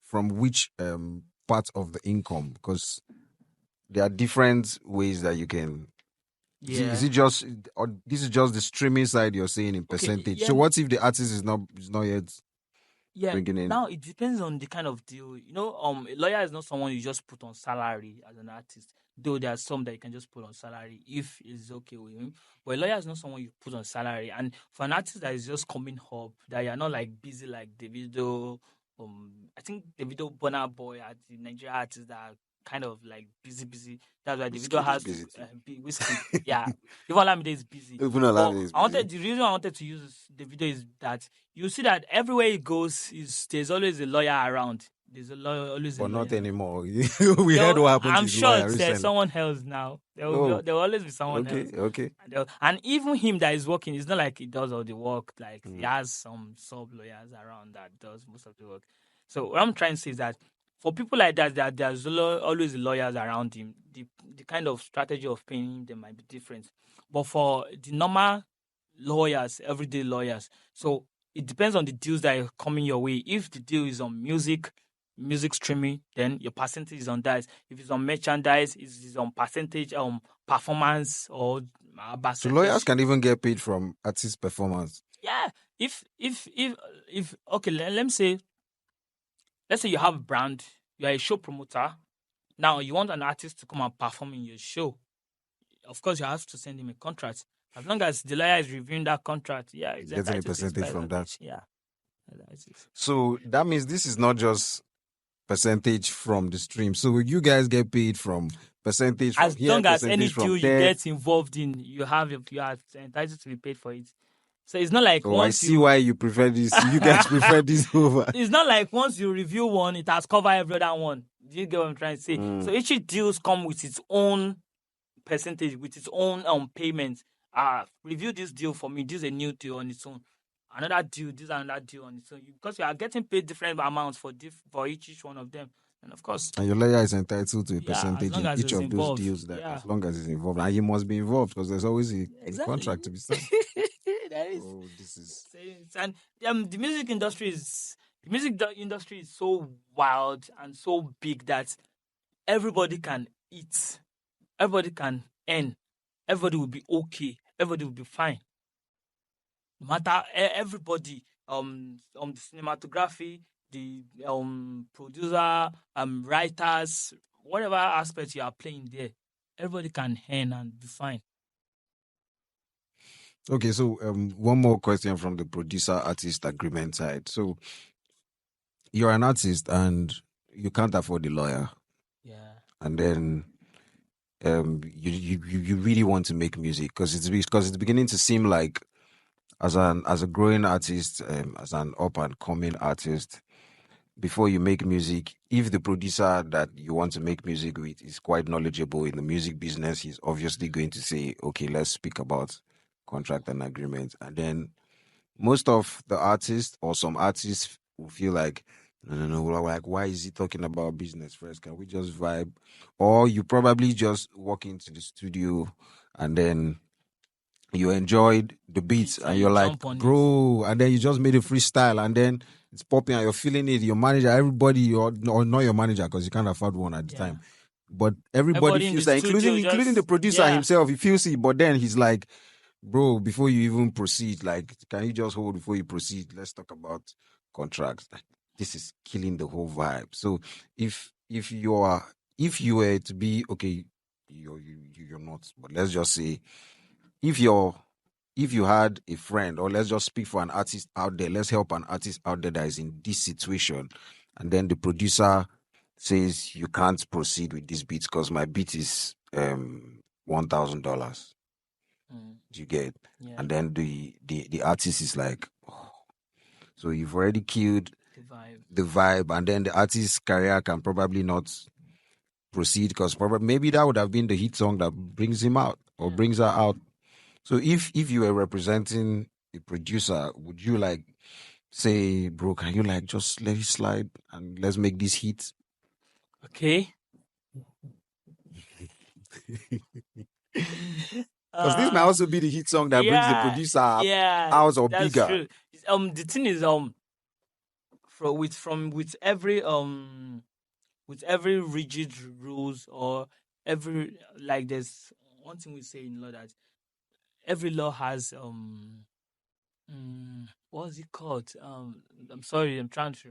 part of the income? Because there are different ways that you can.
Yeah.
Is it just, or this is just the streaming side you're saying in percentage?
yeah.
So what if the artist is not yet bringing in?
Now it depends on the kind of deal. A lawyer is not someone you just put on salary as an artist. Though there are some that you can just put on salary if it's okay with him. But a lawyer is not someone you put on salary. And for an artist that is just coming up, that you're not like busy like Davido. I think Davido Burna Boy are the Nigerian artists that are kind of like busy. That's why the video
Wizkid is
has to
busy too.
be Whiskey. Yeah, even Olamide is busy.
Even
But
Olamide is busy.
the reason I wanted to use the video is that you see that everywhere he goes, there's always a lawyer around. There's always a
But not
lawyer.
anymore. We heard what happened to
I'm
his
sure
lawyer
there's
recently.
someone else now.
Oh,
There will always be someone
okay,
else.
okay.
And even him that is working, it's not like he does all the work. Like he
Mm.
has some sub lawyers around that does most of the work. So what I'm trying to say is that for people like that there's always lawyers around him. The kind of strategy of paying him them might be different. But for the normal lawyers, everyday lawyers, so it depends on the deals that are coming your way. If the deal is on music streaming, then your percentage is on that. If it's on merchandise, it's on percentage performance or
So lawyers
percentage.
can even get paid from artist performance.
Yeah. If okay, let me say, let's say you have a brand, you are a show promoter. Now you want an artist to come and perform in your show. Of course, you have to send him a contract. As long as the lawyer is reviewing that contract, yeah,
He's
he's
getting a
entitled to his
percentage from that.
percentage. Yeah, that's it.
So that means this is not just percentage from the stream. So you guys get paid from percentage from
As
here,
long as any
percentage
deal
from
you
there.
get involved in, you are entitled to be paid for it. So it's not like
Oh, I
once
see
you
why you prefer this. You guys prefer this over.
it's not like once you review one, it has covered every other one. Do you get what I'm trying to say?
Mm.
So each deals come with its own percentage, with its own payment. Review this deal for me. This is a new deal on its own. Another deal, this is another deal on its own. Because you are getting paid different amounts for each one of them. And of course,
And your lawyer is entitled to a
yeah, as
percentage
long
in
as
each
it's
of those
involved.
deals that
Yeah.
as long as it's involved. And he must be involved because there's always a
Exactly.
contract to be signed.
That is.
Oh, this is
And the music industry is so wild and so big that everybody can eat, everybody can earn, everybody will be okay, everybody will be fine. No matter everybody, the cinematography, the producer, writers, whatever aspect you are playing there, everybody can earn and be fine.
okay. So one more question from the producer artist agreement side. So you're an artist and you can't afford a lawyer.
Yeah.
And then you really want to make music because it's beginning to seem like as a growing artist, as an up and coming artist, before you make music, if the producer that you want to make music with is quite knowledgeable in the music business, he's obviously going to say, okay, let's speak about contract and agreement. And then most of the artists or some artists will feel like, no, well, like, why is he talking about business first? Can we just vibe? Or you probably just walk into the studio and then you enjoyed the beats
Beats
and
and you
you're like,
jump on it.
bro, and then you just made a freestyle and then it's popping and you're feeling it. Your manager, everybody, or not your manager because you can't afford one at the
Yeah.
time. But everybody
Everybody in the
feels that,
studio
including the
just,
producer himself, he feels it. But then he's like, bro, before you even proceed, like, can you just hold before you proceed? Let's talk about contracts. Like, this is killing the whole vibe. So if you were to be okay, you're not. But let's just say if you had a friend, or let's just speak for an artist out there, let's help an artist out there that is in this situation, and then the producer says you can't proceed with this beat because my beat is $1,000.
Mm,
Do you get?
yeah,
And then the artist is like, oh. So you've already killed
the vibe.
the vibe, and then the artist's career can probably not proceed because probably maybe that would have been the hit song that brings him out or
Yeah.
brings her out. So if you were representing a producer, would you like say, bro, can you like just let it slide and let's make this hit?
Okay.
Because this might also be the hit song that brings the
Yeah,
producer
yeah,
out or
that's
bigger.
true. The thing is, with every rigid rules or every, like, there's one thing we say in law that every law has what's it called? I'm sorry, I'm trying to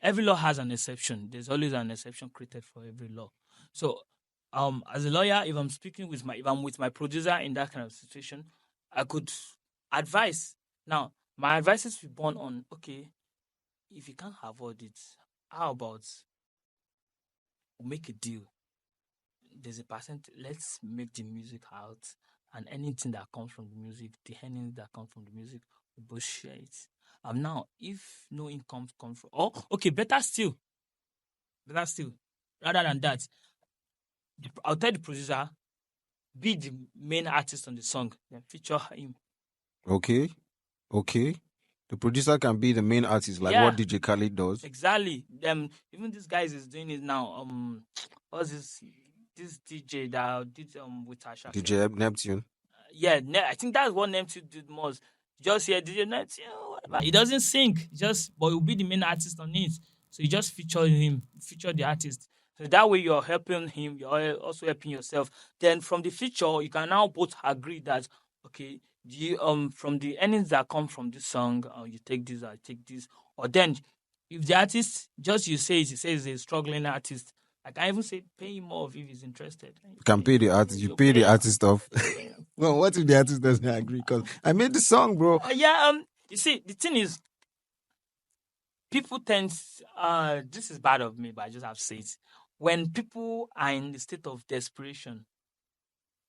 every law has an exception. There's always an exception created for every law. So, as a lawyer, if I'm with my producer in that kind of situation, I could advise. Now, my advice is born on, okay, if you can't afford it, how about we'll make a deal. There's a percent. Let's make the music out, and anything that comes from the music, the earnings that come from the music, we both share it. Now, if no income comes from, oh, okay, better still, rather than that, I'll tell the producer, be the main artist on the song, then feature him.
Okay. Okay. The producer can be the main artist, like
Yeah,
what DJ Khaled does.
exactly. Even this guys is doing it now. What's this DJ that did with Ashake?
DJ Neptune.
Yeah, I think that's what Neptune did most. Just hear DJ Neptune, whatever. He doesn't sing, but he'll be the main artist on it. So you just feature him, feature the artist. So that way you're helping him, you're also helping yourself. Then from the feature, you can now both agree that okay, from the earnings that come from this song, you take this, I take this. Or then if the artist just you say it, he says he's a struggling artist, I can even say pay him more if he's interested.
You can pay the artist. You pay the artist off. Well, what if the artist doesn't agree? Because I made the song, bro.
Yeah, you see, the thing is, people tend, this is bad of me, but I just have to say it. When people are in the state of desperation,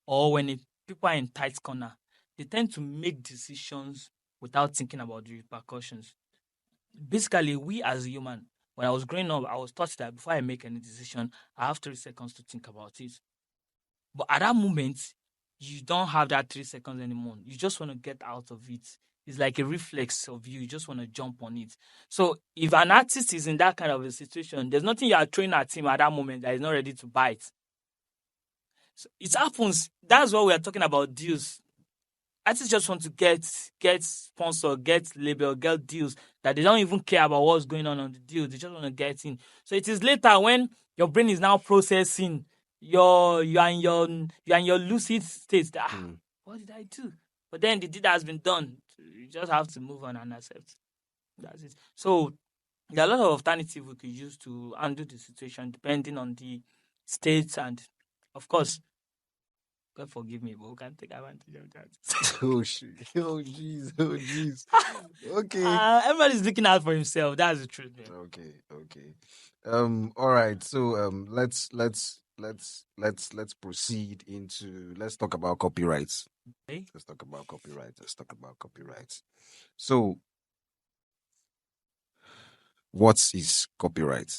or when people are in tight corner, they tend to make decisions without thinking about the repercussions. Basically, we as a human, when I was growing up, I was taught that before I make any decision, I have 3 seconds to think about it. But at that moment, you don't have that 3 seconds anymore. You just want to get out of it. It's like a reflex of you. You just want to jump on it. So if an artist is in that kind of a situation, there's nothing you are throwing at him at that moment that is not ready to bite. So it happens. That's what we are talking about, deals. Artists just want to get sponsor, get label, get deals that they don't even care about what's going on the deal. They just want to get in. So it is later when your brain is now processing, you are in your lucid state. What did I do? But then the deed has been done. You just have to move on and accept. That's it. So there are a lot of alternatives we could use to handle the situation depending on the state and, of course, God forgive me, but we can take advantage of that.
Oh shit! Oh jeez! Oh jeez! Okay.
Everybody's looking out for himself. That's the truth, man.
Okay. Okay. All right. So let's proceed into, let's talk about copyrights.
Okay.
Let's talk about copyrights. So, what is copyright?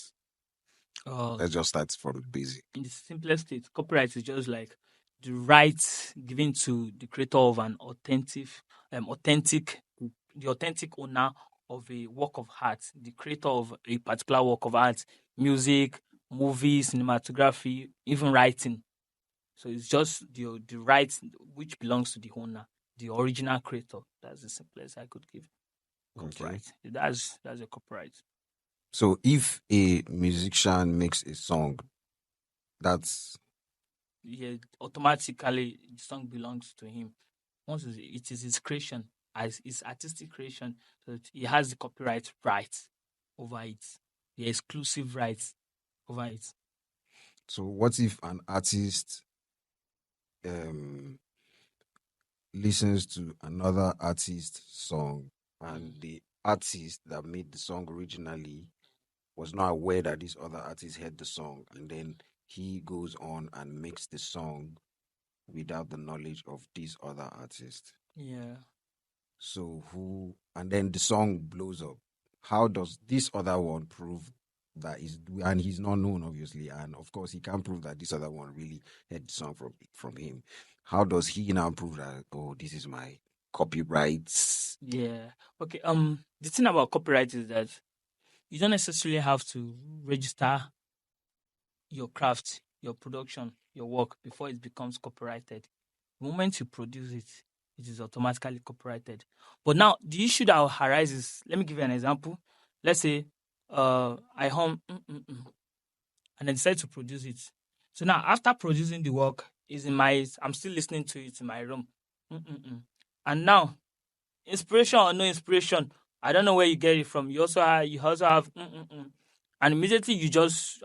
Let's just start from the basic.
In the simplest state, copyright is just like the rights given to the creator of an authentic owner of a work of art, the creator of a particular work of art, music, movies, cinematography, even writing. So it's just the rights which belongs to the owner, the original creator. That's the simplest I could give. Copyright. Okay. That's a copyright.
So if a musician makes a song, that's
automatically the song belongs to him. Once it is his creation, as his artistic creation, so he has the copyright rights over it, the exclusive rights over it.
So what if an artist listens to another artist's song and the artist that made the song originally was not aware that this other artist heard the song, and then he goes on and makes the song without the knowledge of this other artist?
Yeah.
So and then the song blows up. How does this other one prove that and he's not known, obviously, and of course he can't prove that this other one really heard the song from him? How does he now prove that, oh, this is my copyrights?
Yeah. Okay. The thing about copyright is that you don't necessarily have to register your craft, your production, your work before it becomes copyrighted. The moment you produce it, it is automatically copyrighted. But now the issue that arises, let me give you an example. Let's say I hum and I decide to produce it. So now after producing the work, I'm still listening to it in my room. And now, inspiration or no inspiration, I don't know where you get it from. You also have and immediately you just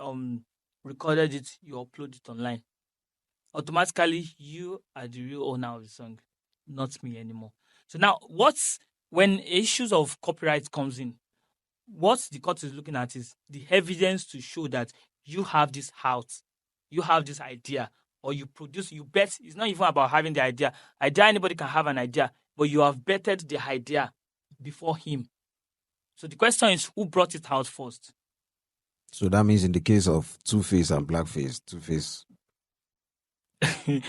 recorded it, you upload it online. Automatically, you are the real owner of the song, not me anymore. So now, when issues of copyright comes in, what the court is looking at is the evidence to show that you have this out, you have this idea, or you produce, you bet. It's not even about having the idea. Idea, anybody can have an idea, but you have betted the idea before him. So the question is, who brought it out first?
So that means in the case of Two-Face and Blackface, Two-Face.
The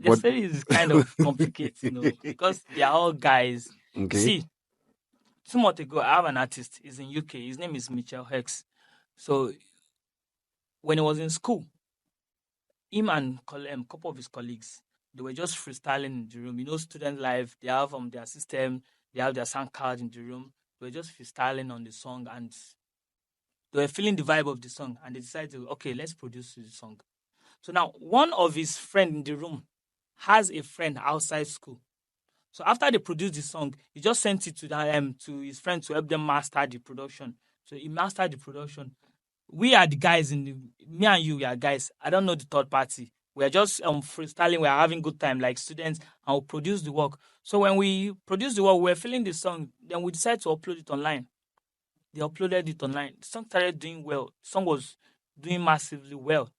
What?
story is kind of complicated, because they are all guys.
Okay.
See, 2 months ago, I have an artist. He's in UK. His name is Mitchell Hex. So when he was in school, him and a couple of his colleagues, they were just freestyling in the room. Student life, they have their system, they have their sound card in the room. They were just freestyling on the song, and they were feeling the vibe of the song, and they decided to, okay, let's produce the song. So now one of his friend in the room has a friend outside school. So after they produced the song, he just sent it to his friend to help them master the production. So he mastered the production. We are the guys me and you, we are guys. I don't know the third party. We are just freestyling. We are having good time like students, and we produce the work. So when we produced the work, we were feeling the song. Then we decided to upload it online. They uploaded it online. The song started doing well. The song was doing massively well.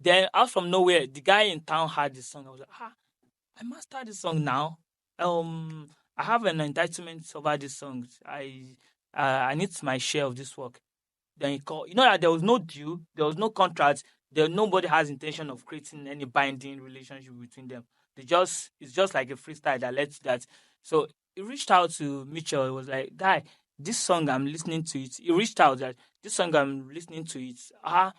Then out from nowhere, the guy in town had the song. I was like, I mastered this song now. I have an entitlement over this song. I need my share of this work. Then he called. That there was no deal, there was no contract, nobody has intention of creating any binding relationship between them. It's just like a freestyle that led to that. So he reached out to Mitchell. He was like, "Guy, this song I'm listening to it." He reached out that this song I'm listening to it. I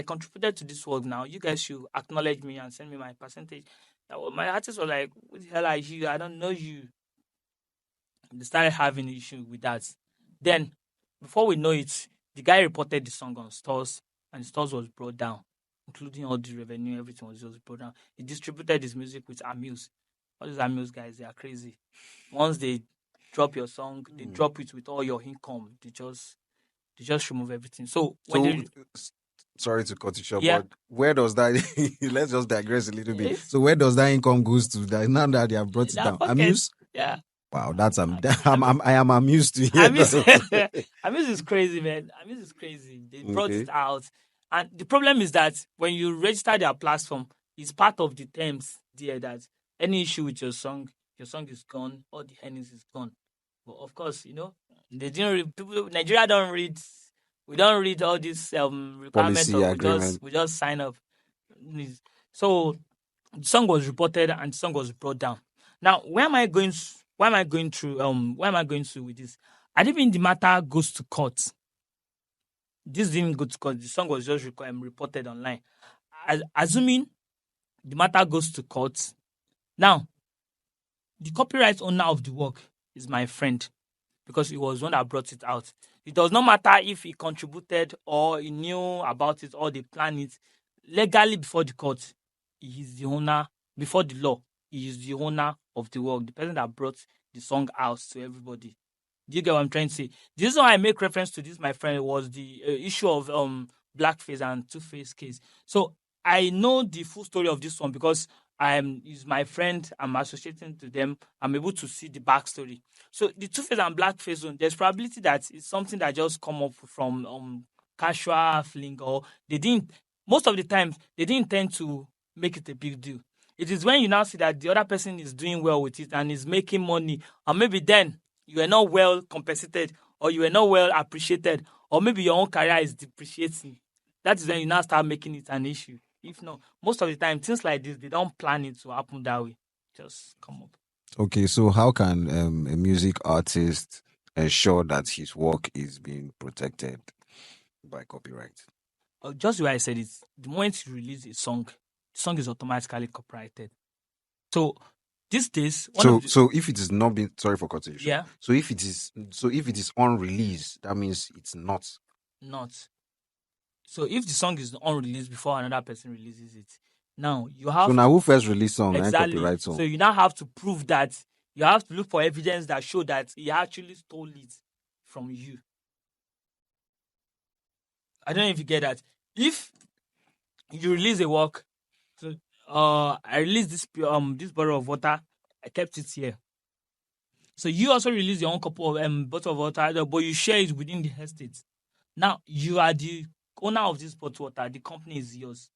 contributed to this work. Now you guys should acknowledge me and send me my percentage. My artist was like, "What the hell are you? I don't know you." They started having issue with that. Then, before we know it, the guy reported the song on stores, and the stores was brought down, including all the revenue. Everything was just brought down. He distributed his music with Amuse. All these Amuse guys, they are crazy. Once they drop your song, they drop it with all your income. They just remove everything. So when
So,
they
sorry to cut you short,
yeah,
but where does that? Let's just digress a little bit.
it's
So, where does that income goes to? That now that they have brought it
their
down,
pocket.
Amuse.
Yeah.
Wow, that's
I mean,
I am amused to hear
Amis,
that.
Amis is crazy, man. Amis is crazy. They brought
Okay.
it out. And the problem is that when you register their platform, it's part of the terms there that any issue with your song is gone, all the earnings is gone. But of course, they didn't read, people Nigeria don't read, we don't read all these requirements,
Policy
or
agreement.
we just sign up. So the song was reported and the song was brought down. Now, where am I going through where am I going to with this? I didn't mean the matter goes to court. This didn't go to court. The song was just reported online. Assuming the matter goes to court. Now, the copyright owner of the work is my friend because he was one that brought it out. It does not matter if he contributed or he knew about it or they planned it. Legally, before the court, he is the owner. Before the law, he is the owner of the work, the person that brought the song out to everybody. Do you get what I'm trying to say? The reason why I make reference to this, my friend, was the issue of Blackface and Two-Face case. So I know the full story of this one because is my friend. I'm associating to them. I'm able to see the backstory. So the Two-Face and Blackface one, there's probability that it's something that just come up from casual fling, or they didn't. Most of the times they didn't intend to make it a big deal. It is when you now see that the other person is doing well with it and is making money, or maybe then you were not well compensated, or you were not well appreciated, or maybe your own career is depreciating. That is when you now start making it an issue. If not, most of the time, things like this, they don't plan it to happen that way. Just come up.
Okay, so how can a music artist ensure that his work is being protected by copyright?
Just the way I said it, the moment you release a song, the song is automatically copyrighted. So these days,
So if it is not being, sorry for cutting you short.
Yeah.
So if it is unreleased, that means it's not.
Not. So if the song is unreleased before another person releases it, now you have
So now who first released song and
exactly.
copyright song?
So you now have to prove that. You have to look for evidence that show that he actually stole it from you. I don't know if you get that. If you release a work, so I released this bottle of water, I kept it here. So you also release your own couple of bottle of water, but you share it within the estate. Now you are the owner of this bottled water. The company is yours.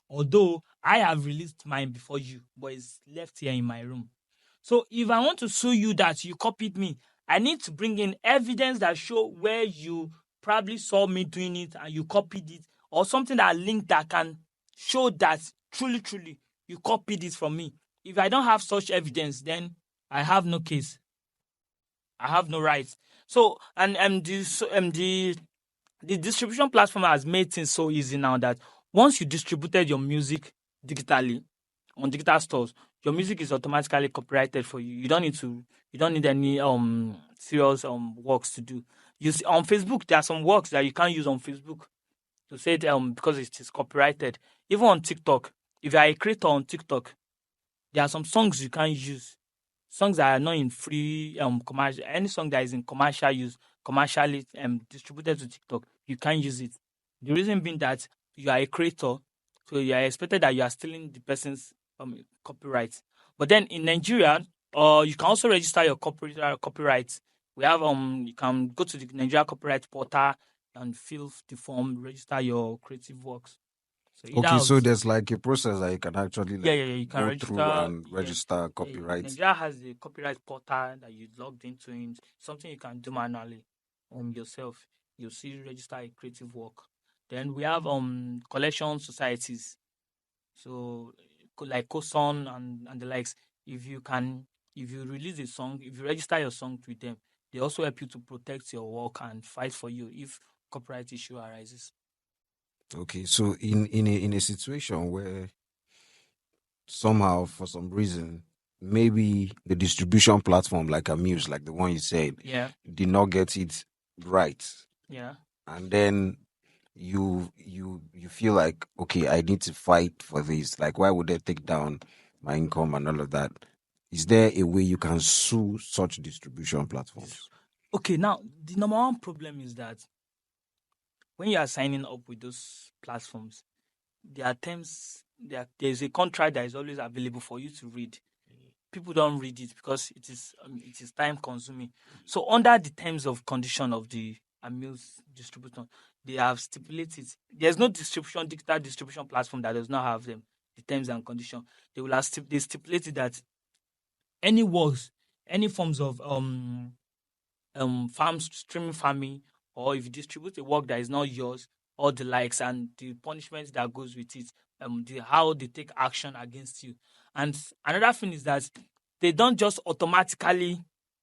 Although I have released mine before you, but it's left here in my room. So if I want to sue you that you copied me, I need to bring in evidence that show where you probably saw me doing it and you copied it, or something that linked that can show that truly you copied it from me. If I don't have such evidence, then I have no case. I have no rights. So the distribution platform has made things so easy now that once you distributed your music digitally on digital stores, your music is automatically copyrighted for you. You don't need any serious works to do. You see, on Facebook, there are some works that you can't use on Facebook to say it, because it is copyrighted. Even on TikTok, if you are a creator on TikTok, there are some songs you can't use. Songs that are not in free commercial, any song that is in commercial use, commercially distributed to TikTok, you can't use it. The reason being that you are a creator, so you are expected that you are stealing the person's copyright. But then in Nigeria, you can also register your copyright. We have you can go to the Nigeria copyright portal and fill the form, register your creative works. So either
Okay,
of
so there's like a process that you can actually like
you can
go through
register.
and
Yeah,
register
yeah.
copyright.
Nigeria has the copyright portal that you logged into. In something you can do manually yourself. You see, register a creative work. Then we have collection societies. So like Coson and the likes. If you can, if you release a song, if you register your song with them, they also help you to protect your work and fight for you if copyright issue arises.
Okay, so in a situation where somehow for some reason maybe the distribution platform like Amuse, like the one you said,
Yeah,
did not get it right,
yeah.
and then you feel like, okay, I need to fight for this. Like, why would they take down my income and all of that? Is there a way you can sue such distribution platforms?
Okay, now the number one problem is that when you are signing up with those platforms, there are terms, there's a contract that is always available for you to read. People don't read it because it is time consuming. So under the terms of condition of the Amuse distributor, they have stipulated there's no digital distribution platform that does not have them the terms and condition. They will have they stipulated that any works, any forms of streaming farming, or if you distribute a work that is not yours, all the likes and the punishment that goes with it, how they take action against you. And another thing is that they don't just automatically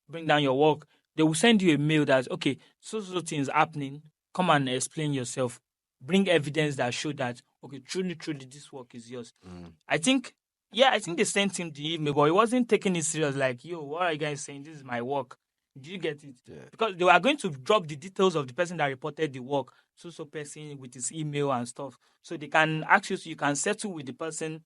bring down your work. They will send you a mail that, okay, so things happening. Come and explain yourself. Bring evidence that show that, okay, truly this work is yours.
Mm.
I think, yeah, I think they sent him the email, but he wasn't taking it serious. Like, yo, what are you guys saying? This is my work. Do you get it?
Yeah.
Because they were going to drop the details of the person that reported the work, so person with his email and stuff. So they can actually, so you can settle with the person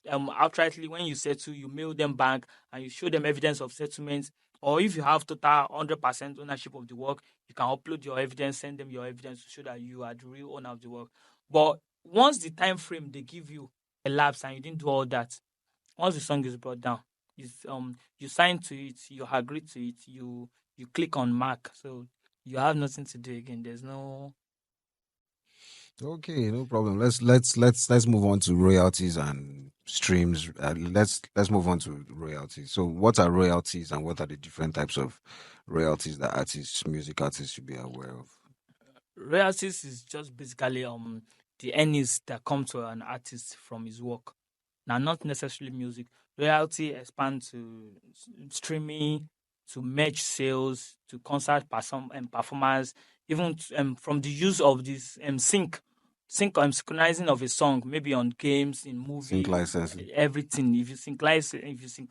outrightly. When you settle, you mail them back and you show them evidence of settlement. Or if you have total 100% ownership of the work, you can upload your evidence, send them your evidence to show that you are the real owner of the work. But once the time frame they give you elapsed and you didn't do all that, once the song is brought down, is you sign to it, you agree to it, you click on mark, so you have nothing to do again. There's no.
Okay, no problem. Let's move on to royalties and streams. Let's move on to royalties. So, what are royalties, and what are the different types of royalties that music artists should be aware of?
Royalties is just basically the earnings that come to an artist from his work. Now, not necessarily music. Royalty expand to streaming, to merch sales, to concert performance, even from the use of this synchronizing of a song, maybe on games, in
Sync
movie,
licensing.
everything. If you sync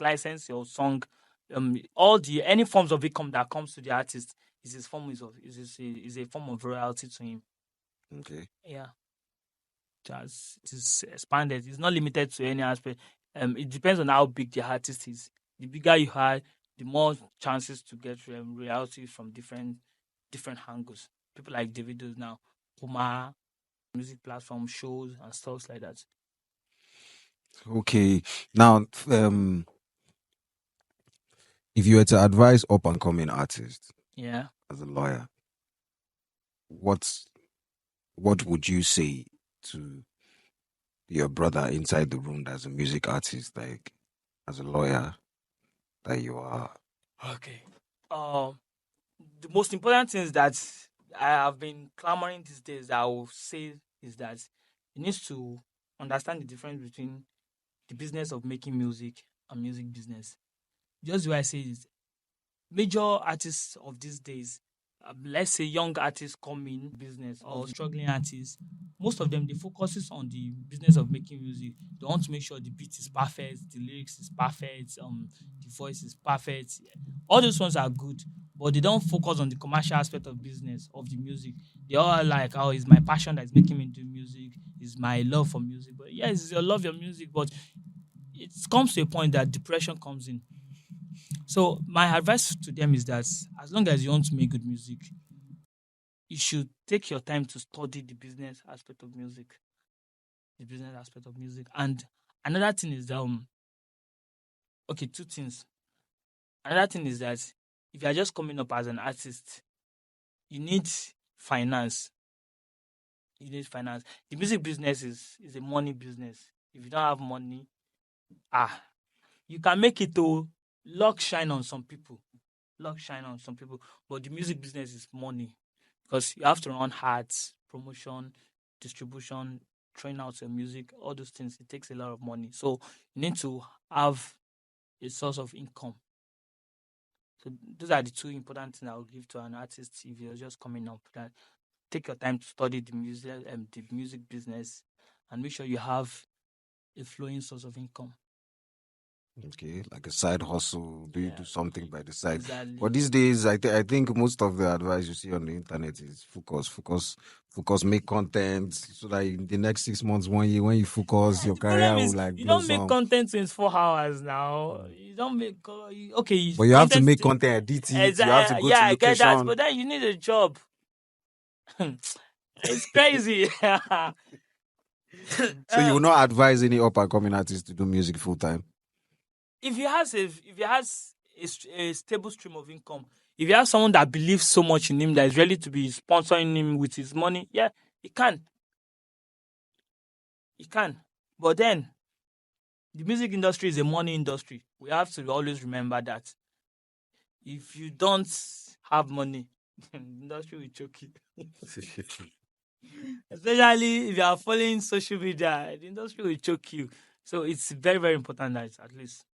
license your song, all the any forms of income that comes to the artist is a form of royalty to him.
Okay.
Yeah, it is expanded. It's not limited to any aspect. It depends on how big the artist is. The bigger you are, the more chances to get royalty from different angles. People like Davido's now, Puma, music platform shows and stuff like that.
Okay. Now, if you were to advise up and coming artists
Yeah.
as a lawyer, what what would you say to your brother inside the room as a music artist, like as a lawyer that you are?
Okay. Um, the most important things that I have been clamoring these days that I will say is that you need to understand the difference between the business of making music and music business. Just the way I say it, major artists of these days, let's say young artists come in business or struggling artists, most of them they focuses on the business of making music. They want to make sure the beat is perfect, the lyrics is perfect, the voice is perfect. All those ones are good, but they don't focus on the commercial aspect of business of the music. They all are like, oh, it's my passion that's making me do music. It's my love for music. But yes, it's your love your music, but it comes to a point that depression comes in. So my advice to them is that as long as you want to make good music, you should take your time to study the business aspect of music. The business aspect of music. And another thing is that okay, two things. Another thing is that if you are just coming up as an artist, you need finance. You need finance. The music business is a money business. If you don't have money, ah, you can make it to luck shine on some people. Luck shine on some people. But the music business is money. Because you have to run ads, promotion, distribution, train out your music, all those things. It takes a lot of money. So you need to have a source of income. So those are the two important things I would give to an artist if you're just coming up. That take your time to study the music business, and make sure you have a flowing source of income.
Okay, like a side hustle. Do you
Yeah,
do something by the side?
exactly.
But these days, I think most of the advice you see on the internet is focus, make content so that in the next 6 months, 1 year, when you focus,
Yeah,
your
the problem
career will
is
like
you don't make
blossom.
content 24 hours now. You don't make okay
But you have to
content.
make content, edit it. You have to go
Yeah,
to
I get that,
location.
but then you need a job. It's crazy.
So you will not advise any up and coming artist to do music full time.
If he has a stable stream of income, if you have someone that believes so much in him that is ready to be sponsoring him with his money, yeah, he can. He can. But then the music industry is a money industry. We have to always remember that if you don't have money, the industry will choke you. Especially if you are following social media, the industry will choke you. So it's very, very important that at least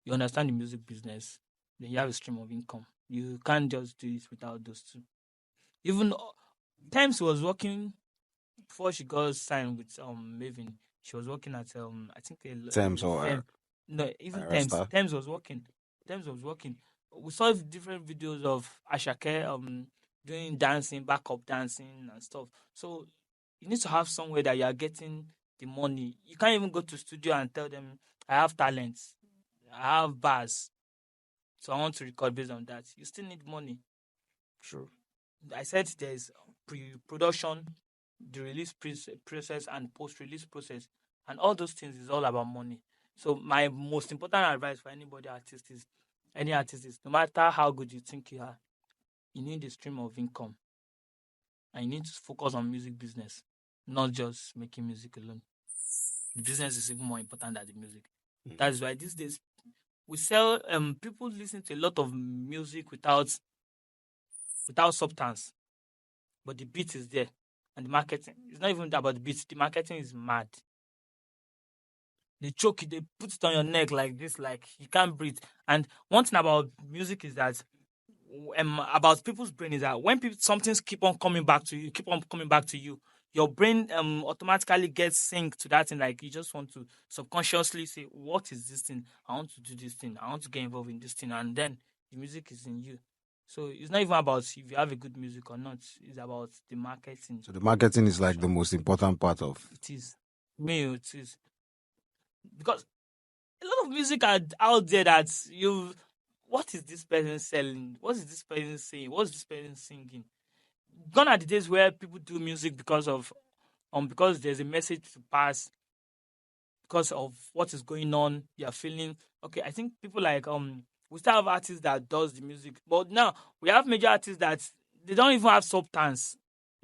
you understand the music business, then you have a stream of income. You can't just do it without those two. Even Times was working before she got signed with Maven. She was working at I think
Terms
a
or
firm. No, even Thames.
Rasta.
Thames was working. Thames was working. We saw different videos of Ashake doing dancing, backup dancing and stuff. So you need to have somewhere that you are getting the money. You can't even go to studio and tell them I have talents, I have bars, so I want to record based on that. You still need money.
True.
I said there's pre-production, the release process, and post-release process, and all those things is all about money. So my most important advice for any artist is no matter how good you think you are, you need a stream of income, and you need to focus on music business, not just making music alone. The business is even more important than the music. That's why these days we sell people listen to a lot of music without substance, but the beat is there. And the marketing, it's not even about the beat, the marketing is mad. They choke you, they put it on your neck like this, like you can't breathe. And one thing about music is that about people's brain is that when people something's keep on coming back to you, your brain automatically gets synced to that thing. Like you just want to subconsciously say, what is this thing? I want to do this thing, I want to get involved in this thing, and then the music is in you. So it's not even about if you have a good music or not, it's about the marketing.
So the marketing is like the most important part of.
It is. Me, it is. Because a lot of music are out there that what is this person selling? What is this person saying? What's this person singing? Gone are the days where people do music because there's a message to pass, because of what is going on, you're feeling okay. I think people like we still have artists that does the music, but now we have major artists that they don't even have substance.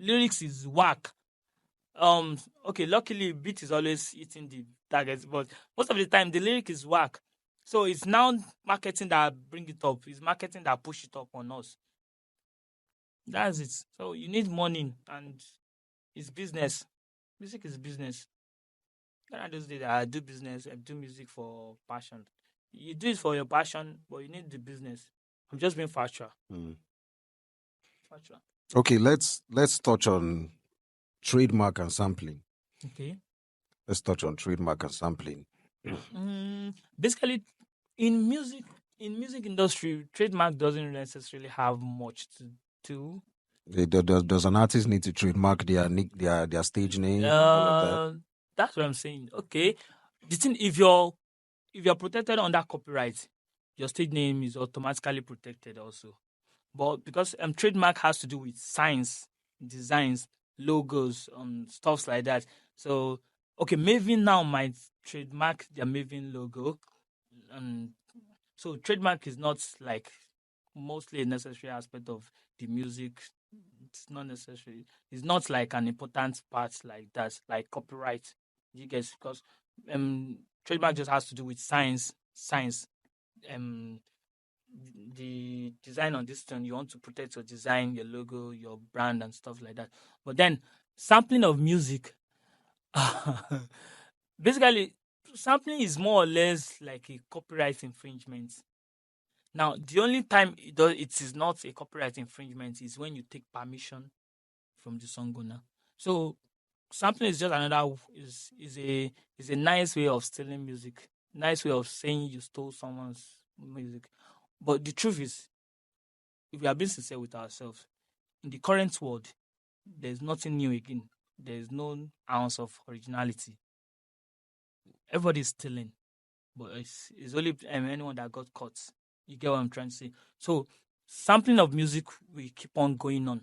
lyrics is whack. Okay, luckily beat is always hitting the target, but most of the time the lyric is whack. So it's now marketing that bring it up. It's marketing that push it up on us. That's it. So you need money and it's business. Music is business. I just did I do business, I do music for passion. You do it for your passion, but you need the business. I'm just being factual.
Mm.
Factual.
Okay, let's touch on trademark and sampling.
Okay.
Let's touch on trademark and sampling.
Basically, in music industry, trademark doesn't necessarily have much to do.
Does an artist need to trademark their stage name, all of that?
That's what I'm saying. Okay, the thing if you're protected under copyright, your stage name is automatically protected also. But because trademark has to do with signs, designs, logos, stuffs like that. So okay, Maven now might trademark their Maven logo, and so trademark is not like mostly a necessary aspect of the music. It's not necessary. It's not like an important part like that, like copyright. You get because trademark just has to do with science. Um, the design on this thing, you want to protect your design, your logo, your brand, and stuff like that. But then sampling of music, basically, sampling is more or less like a copyright infringement. Now, the only time it is not a copyright infringement is when you take permission from the song owner. So sampling is just another is a nice way of stealing music, nice way of saying you stole someone's music. But the truth is, if we are being sincere with ourselves, in the current world, there's nothing new again. There's no ounce of originality. Everybody's stealing, but it's only anyone that got caught. You get what I'm trying to say? So sampling of music will keep on going on.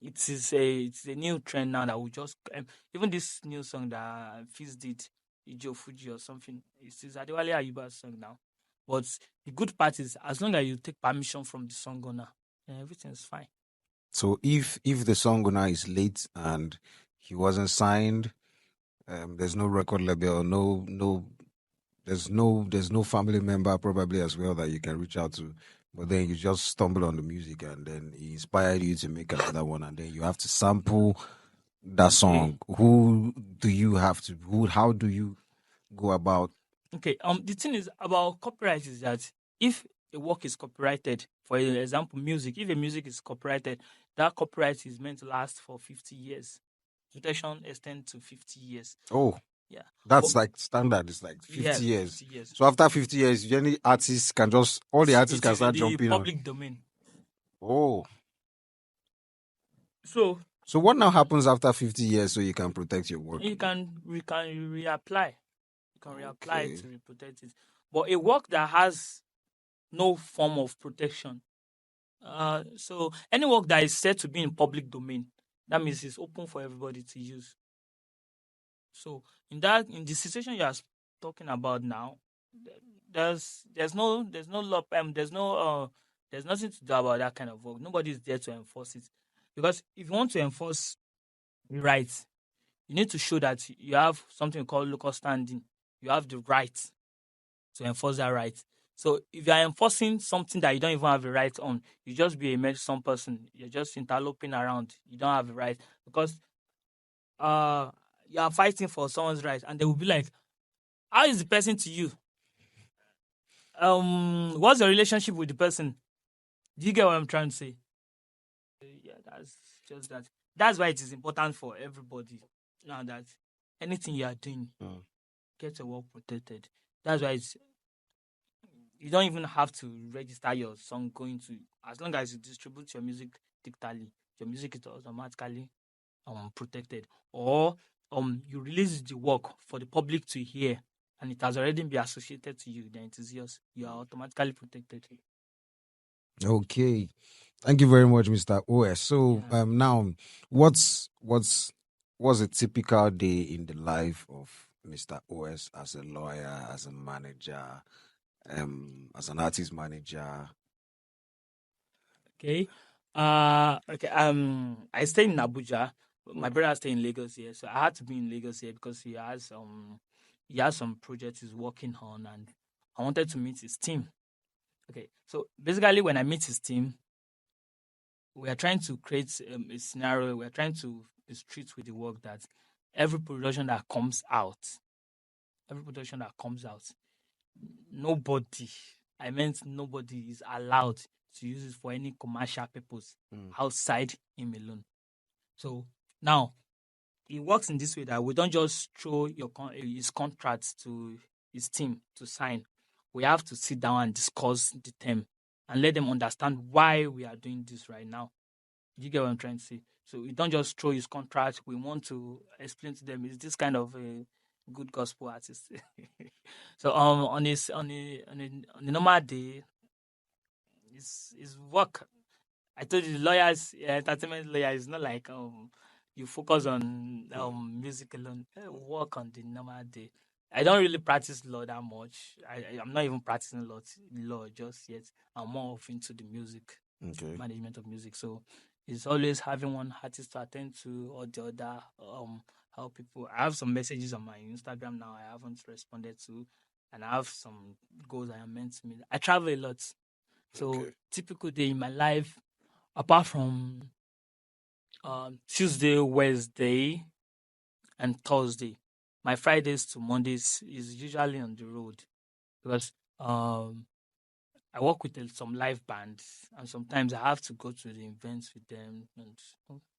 It's a new trend now that we just even this new song that Fizz did, Ijo Fuji or something. It's Adewale Ayuba's song now. But the good part is as long as you take permission from the song owner, then everything's fine.
So if the song owner is late and he wasn't signed, there's no record label, there's no family member probably as well that you can reach out to. But then you just stumble on the music and then he inspired you to make another one, and then you have to sample that
Okay.
song. Who do you have to? How do you go about?
Okay. The thing is about copyright is that if a work is copyrighted, for example, music, if a music is copyrighted, that copyright is meant to last for 50 years. Protection extends to 50 years.
Oh,
Yeah.
that's like standard. It's like
Yeah,
50 years.
50 years.
So after 50 years, any artist can just all the artists
It
can
is in
start
the
jumping on.
public domain.
Oh,
So
so what now happens after 50 years so you can protect your work?
we can reapply. You can reapply
Okay.
to protect it. But a work that has no form of protection. So any work that is said to be in public domain, that means it's open for everybody to use. So in the situation you are talking about now, there's no law there's nothing to do about that kind of work. Nobody is there to enforce it. Because if you want to enforce rights, you need to show that you have something called local standing. You have the right to enforce that right. So if you are enforcing something that you don't even have a right on, you just be a some person. You're just interloping around. You don't have a right because you are fighting for someone's right, and they will be like, "How is the person to you? What's your relationship with the person?" Do you get what I'm trying to say? Yeah, that's just that. That's why it is important for everybody now that anything you are doing, get your work protected. That's why you don't even have to register your song going to, as long as you distribute your music digitally, your music is automatically protected. Or you release the work for the public to hear and it has already been associated to you, then it is yours. You are automatically protected.
Okay. Thank you very much, Mr. OS. So
Yeah.
now what's a typical day in the life of Mr. OS as a lawyer, as a manager, as an artist manager?
Okay. Okay. I stay in Abuja. My brother stay in Lagos here, so I had to be in Lagos here because he has some projects he's working on, and I wanted to meet his team. Okay, so basically, when I meet his team, we are trying to create a scenario. We are trying to be strict with the work that every production that comes out, every production that comes out, nobody, I meant nobody is allowed to use it for any commercial purpose
Mm.
outside him alone. So now it works in this way that we don't just throw his contract to his team to sign. We have to sit down and discuss the term and let them understand why we are doing this right now. You get what I'm trying to say? So we don't just throw his contract. We want to explain to them is this kind of a good gospel artist. So on a normal day, it's work. I told you, the lawyers, entertainment lawyer is not like you focus on music alone. Work on the normal day. I don't really practice law that much. I'm not even practicing law just yet. I'm more of into the music,
Okay.
management of music. So it's always having one artist to attend to or the other. How people. I have some messages on my Instagram now I haven't responded to, and I have some goals I am meant to meet. I travel a lot, so
Okay.
typical day in my life, apart from Tuesday, Wednesday, and Thursday, my Fridays to Mondays is usually on the road because um I work with some live bands, and sometimes I have to go to the events with them and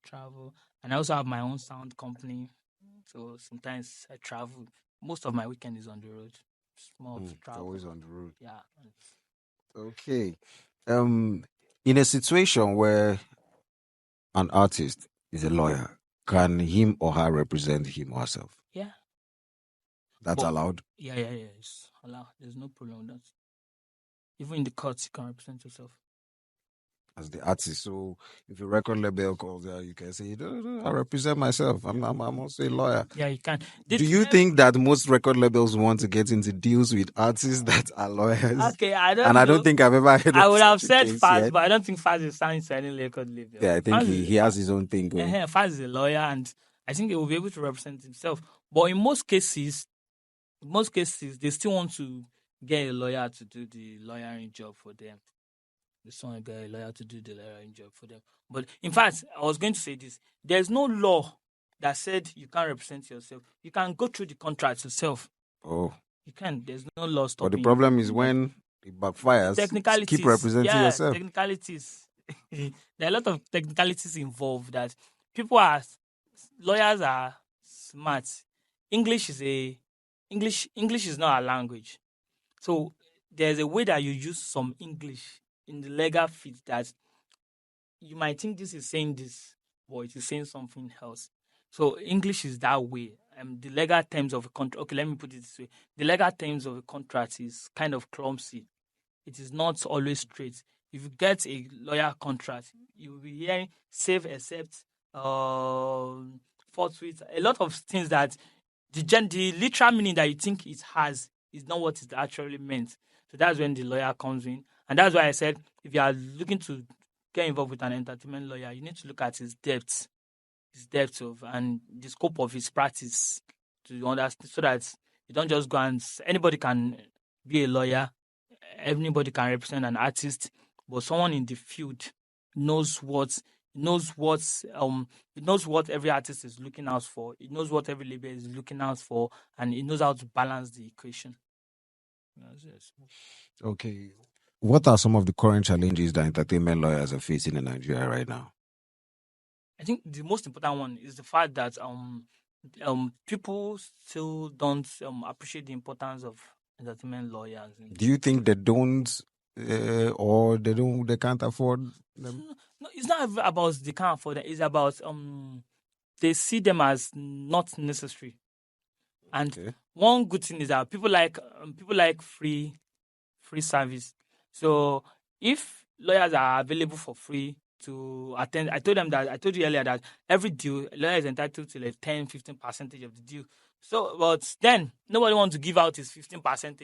travel. And I also have my own sound company, so sometimes I travel. Most of my weekend is on the road. It's more of
It's always
travel.
on the road.
Yeah.
Okay. Um, in a situation where an artist is a lawyer, can him or her represent him or herself?
Yeah.
That's
But
allowed.
yeah. It's allowed. There's no problem with that. Even in the courts, you can represent yourself.
As the artist. So if a record label calls there, you can say, no, no, I represent myself. I'm also a lawyer.
Yeah, you can.
Do you think that most record labels want to get into deals with artists that are lawyers?
Okay, I
And
don't
I don't
know.
think I've ever heard
I
of
would have
such a
said
case
Faz,
yet.
but I don't think Faz is signed to any record label.
Yeah, I think he has his own thing going.
Faz is a lawyer, and I think he will be able to represent himself. But in most cases, they still want to get a lawyer to do the lawyering job for them. They still want to get a lawyer to do the lawyering job for them. But in fact, I was going to say this: there's no law that said you can't represent yourself. You can go through the contract yourself.
Oh,
You can. There's no law
but the
stopping you
problem
from
is
doing that.
when it backfires, keep
Technicalities,
representing
yeah,
yourself.
technicalities. There are a lot of technicalities involved that people are lawyers are smart. English is a English is not a language. So there's a way that you use some English in the legal field that you might think this is saying this, but it is saying something else. So English is that way. The legal terms of a contract. Okay, let me put it this way: the legal terms of a contract is kind of clumsy. It is not always straight. If you get a lawyer contract, you will be hearing save, accept, forthwith, a lot of things that the literal meaning that you think it has is not what it actually meant. So that's when the lawyer comes in. And that's why I said if you are looking to get involved with an entertainment lawyer, you need to look at his depth of and the scope of his practice to understand so that you don't just go and anybody can be a lawyer, anybody can represent an artist, but someone in the field knows what knows what it knows what every artist is looking out for. It knows what every label is looking out for, and it knows how to balance the equation. Yes.
Okay. What are some of the current challenges that entertainment lawyers are facing in Nigeria right now?
I think the most important one is the fact that people still don't appreciate the importance of entertainment lawyers.
Do you think they don't, or they can't afford them?
No, it's not about they can't afford it. It's about they see them as not necessary. And
Okay.
one good thing is that people like free service. So if lawyers are available for free to attend, I told you earlier that every deal a lawyer is entitled to like 10-15% of the deal. So but then nobody wants to give out his 15%.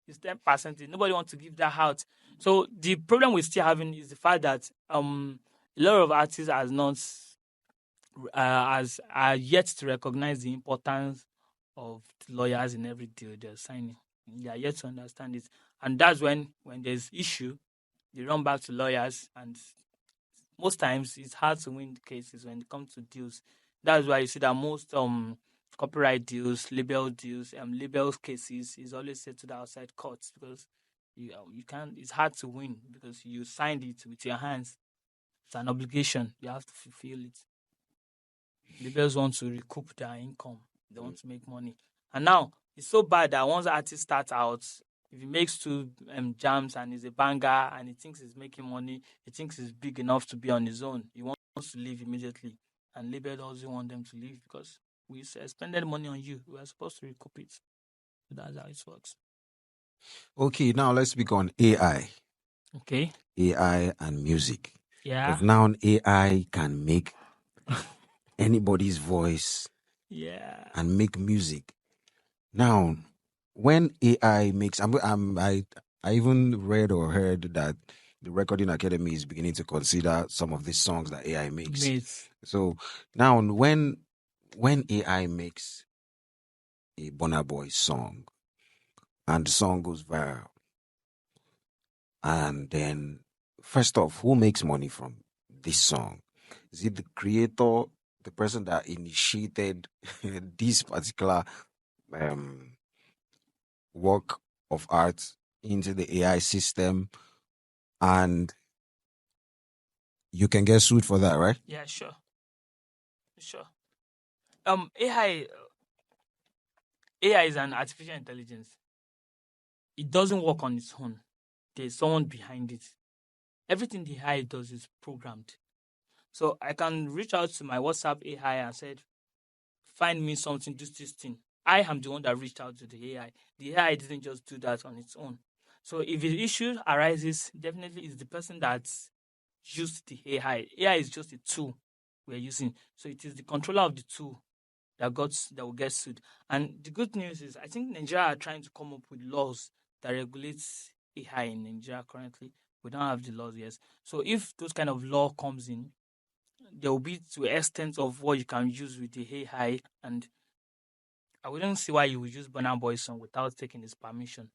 It's 10%. Nobody wants to give that out. So the problem we're still having is the fact that a a lot of artists has not as are yet to recognize the importance of the lawyers in every deal they're signing. They are yet to understand it, and that's when there's issue, they run back to lawyers, and most times it's hard to win cases when it comes to deals. That's why you see that most copyright deals, labels cases is always settled outside courts because you can't. It's hard to win because you signed it with your hands. It's an obligation. You have to fulfill it. Labels want to recoup their income. They want to make money. And now it's so bad that once artist starts out, if he makes two jams and he's a banger and he thinks he's making money, he thinks he's big enough to be on his own. He wants to leave immediately. And label doesn't want them to leave because we spended money on you. We are supposed to recoup it. So that's how it works.
Okay, now let's speak on AI.
Okay.
AI and music.
Yeah.
Because now AI can make anybody's voice and make music. Now, when AI makes, I even read or heard that the Recording Academy is beginning to consider some of these songs that AI makes. So now, when AI makes a Burna Boy song and the song goes viral, and then first off, who makes money from this song? Is it the creator, the person that initiated this particular work of art into the AI system, and you can get sued for that, right?
Yeah, sure. AI is an artificial intelligence. It doesn't work on its own. There's someone behind it. Everything the AI does is programmed. So I can reach out to my WhatsApp AI and said, find me something, do this thing. I am the one that reached out to the AI. The AI didn't just do that on its own. So if the issue arises, definitely it's the person that used the AI. AI is just a tool we're using. So it is the controller of the tool that will get sued. And the good news is I think Nigeria are trying to come up with laws that regulates AI in Nigeria currently. We don't have the laws yet. So if those kind of law comes in, there will be to extent of what you can use with the AI, and I wouldn't see why you would use Burna Boy song without taking his permission.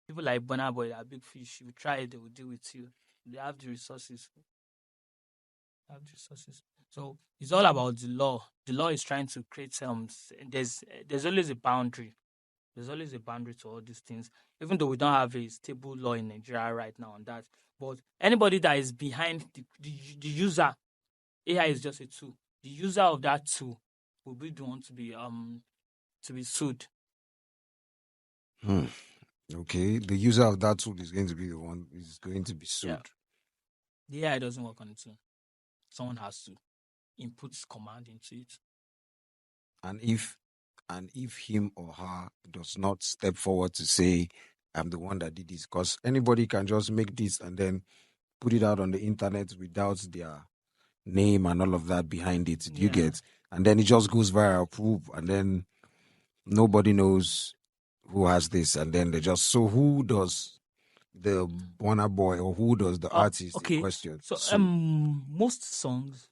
People like Burna Boy are big fish. You try it, they will deal with you. They have the resources. So it's all about the law. The law is trying to create there's always a boundary. There's always a boundary to all these things, even though we don't have a stable law in Nigeria right now on that. But anybody that is behind the user, AI is just a tool. The user of that tool will be the one to be sued.
Okay, the user of that tool is going to be the one is going to be sued.
Yeah. The AI doesn't work on its own. Someone has to input command into it.
And if him or her does not step forward to say, I'm the one that did this, because anybody can just make this and then put it out on the internet without their name and all of that behind it. Do you get? And then it just goes viral, proof, and then nobody knows who has this, and then they just, so who does the Burna Boy or who does the artist in question?
So most songs,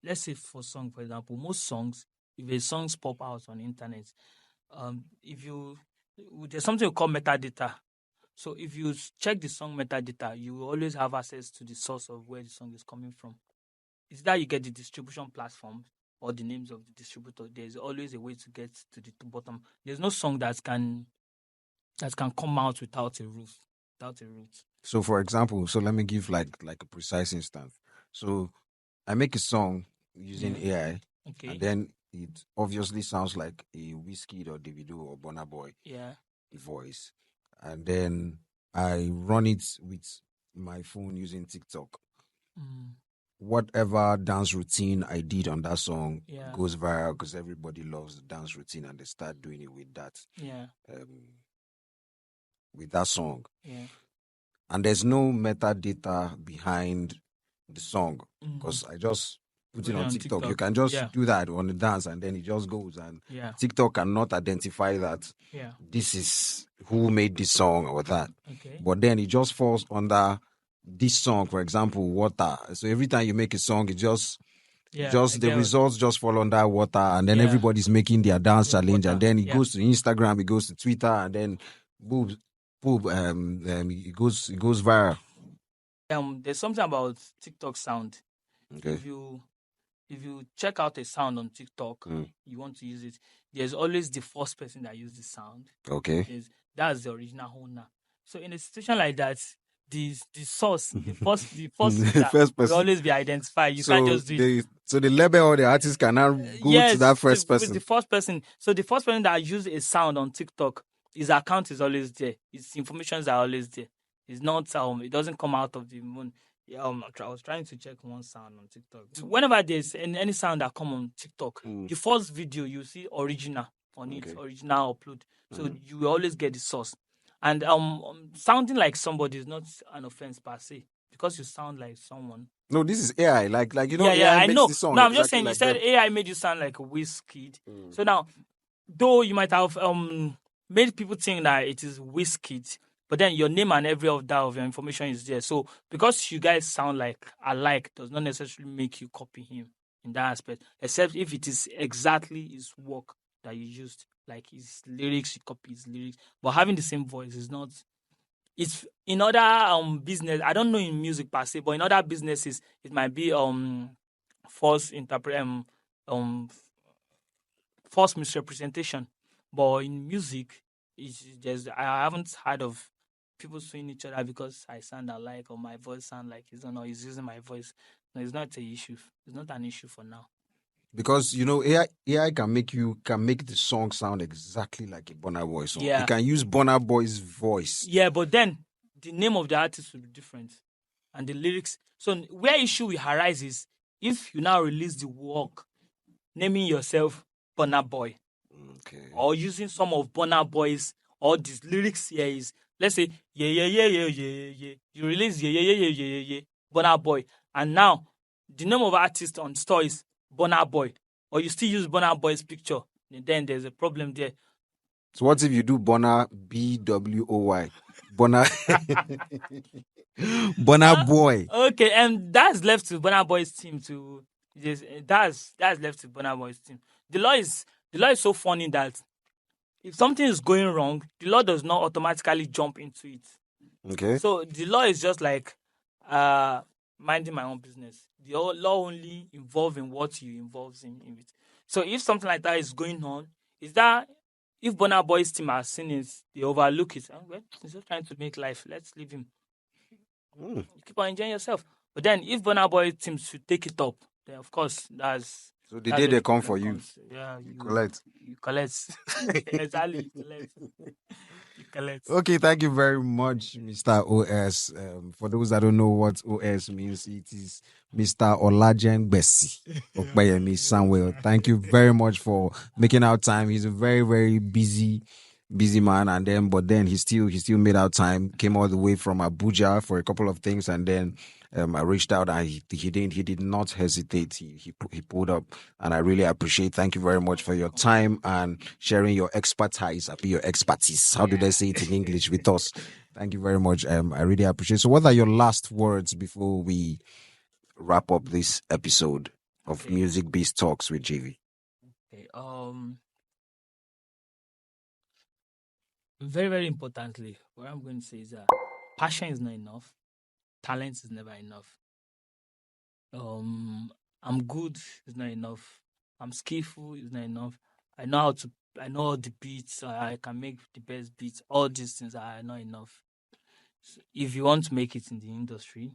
let's say for example, most songs, if a songs pop out on the internet, there's something we call metadata. So if you check the song metadata, you will always have access to the source of where the song is coming from. It's that you get the distribution platform or the names of the distributor. There's always a way to get to the bottom. There's no song that can come out without a root.
So for example, so let me give like a precise instance. So I make a song using AI, and then it obviously sounds like a Wizkid or Davido or Burna Boy voice, and then I run it with my phone using TikTok. Whatever dance routine I did on that song goes viral because everybody loves the dance routine and they start doing it with that. With that song. And there's no metadata behind the song because I just put it on TikTok. You can just do that on the dance and then it just goes, and TikTok cannot identify that this is who made this song or that. But then it just falls under this song, for example, water. So every time you make a song, it just
Yeah, I
just the
get what.
results just fall under water, and then
Yeah,
everybody's making their dance
with
challenge, and
water.
then it
Yeah.
goes to Instagram, it goes to Twitter, and then boom, boom, it goes viral.
There's something about TikTok sound.
Okay.
If you check out a sound on TikTok,
Mm.
you want to use it. There's always the first person that used the sound.
Okay.
That's the original owner. So in a situation like that, the source, the first user
First
will
person.
always be identified. You can't
So
just do it.
the label or the artist can now go to that
Yes,
first
with the
person.
first person. So the first person that used a sound on TikTok, his account is always there. His informations are always there. It's not it doesn't come out of the moon. Yeah, I was trying to check one sound on TikTok. So whenever there's any sound that come on TikTok,
Mm.
the first video you see original on it,
Okay.
original upload. So
Mhm.
you will always get the source. And sounding like somebody is not an offense per se because you sound like someone.
No, this is AI. Like
Yeah, yeah,
AI
I
makes
know.
the song
No, I'm just
exactly
saying. You
like
said
them.
AI made you sound like a Wizkid.
Mm.
So now, though you might have made people think that it is Wizkid, but then your name and every of that of your information is there. So because you guys sound like alike, does not necessarily make you copy him in that aspect. Except if it is exactly his work that you used, like his lyrics, you copy his lyrics. But having the same voice is not. It's in other business. I don't know in music per se, but in other businesses, it might be false interpret false misrepresentation. But in music, I haven't heard of people suing each other because I sound alike or my voice sound like he's no, he's using my voice. No, it's not a issue. It's not an issue for now.
Because AI can make the song sound exactly like a Burna Boy song. It
Yeah,
can use Burna Boy's voice.
yeah, but then the name of the artist will be different, and the lyrics. So where issue will arise is if you now release the work naming yourself Burna Boy
Okay.
or using some of Burna Boy's or these lyrics here is let's say yeah yeah yeah yeah yeah yeah yeah. You release yeah yeah yeah yeah yeah yeah yeah Burna Boy, and now the name of artist on store is Burna Boy, or you still use Burna Boy's picture, then there's a problem there.
So what if you do Burna BWOY? Burna Burna
Uh,
Boy.
okay, and that's left to Burna Boy's team to just that's left to Burna Boy's team. The law is the law is so funny that if something is going wrong, the law does not automatically jump into it.
Okay.
So the law is just like uh minding my own business. The law only involves in what you involves in it. So if something like that is going on, is that if Burna Boy's team are seen it, they overlook it. Oh, well, he's just trying to make life. Let's leave him.
Mm.
You keep on enjoying yourself. But then if Burna Boy teams should take it up, then of course
So the
that's
day
where
they
the
come
problem
for you,
comes. Yeah,
you
you
collect.
you collect. Exactly, you collect. You collect.
Okay, thank you very much, Mr. OS. For those that don't know what OS means, it is Mr. Olajengbesi Samuel. Thank you very much for making out time. He's a very, very busy man, and then he still made out time. Came all the way from Abuja for a couple of things, and then I reached out, and he did not hesitate. He pulled up, and I really appreciate. Thank you very much for your time and sharing your expertise. How do they say it in English with us? Thank you very much. I really appreciate. So, what are your last words before we wrap up this episode of
Okay.
Music Beast Talks with JV?
Okay. Very, very importantly, what I'm going to say is that passion is not enough. Talent is never enough. Um, I'm good is not enough. I'm skillful is not enough. I know how to. I know all the beats. I can make the best beats. All these things are not enough. So if you want to make it in the industry,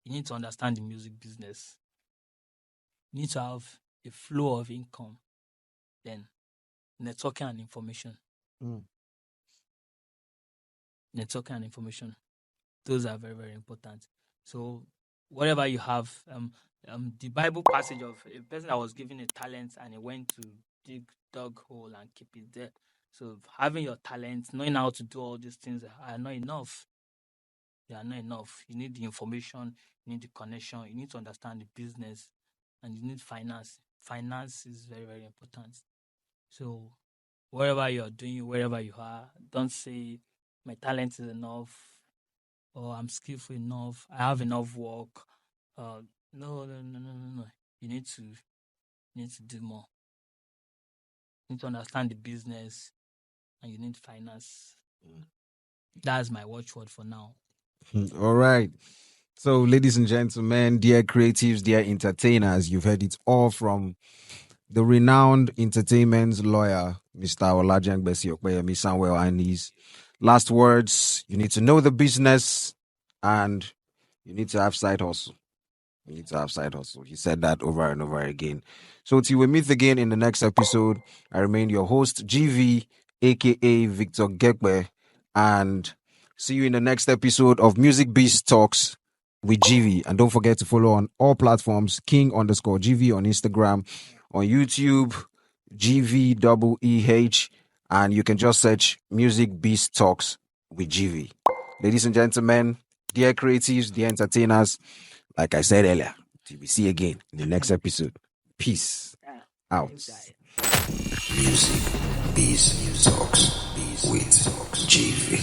you need to understand the music business. You need to have a flow of income. Then networking and information.
Mm.
Networking and information. Those are very, very important. So whatever you have, the Bible passage of a person that was given a talent and he went to dug hole and keep it there. So having your talent, knowing how to do all these things are not enough. They are not enough. You need the information, you need the connection, you need to understand the business, and you need finance. Finance is very, very important. So wherever you are doing, wherever you are, don't say my talent is enough, or I'm skillful enough, I have enough work. No, no, no, no, no, no. You need to do more. You need to understand the business, and you need finance. That's my watchword for now.
All right. So, ladies and gentlemen, dear creatives, dear entertainers, you've heard it all from the renowned entertainment lawyer, Mr. Olajengbesi Samuel, and his last words: you need to know the business and you need to have side hustle. You need to have side hustle. He said that over and over again. So till we meet again in the next episode, I remain your host, GV, aka Victor Gekwe, and see you in the next episode of Music Beast Talks with GV. And don't forget to follow on all platforms, King_GV on Instagram, on YouTube, GVEEH, and you can just search Music Beast Talks with GV. Ladies and gentlemen, dear creatives, dear entertainers, like I said earlier, till we see again in the next episode. Peace out.
Music Biz Talks with GV.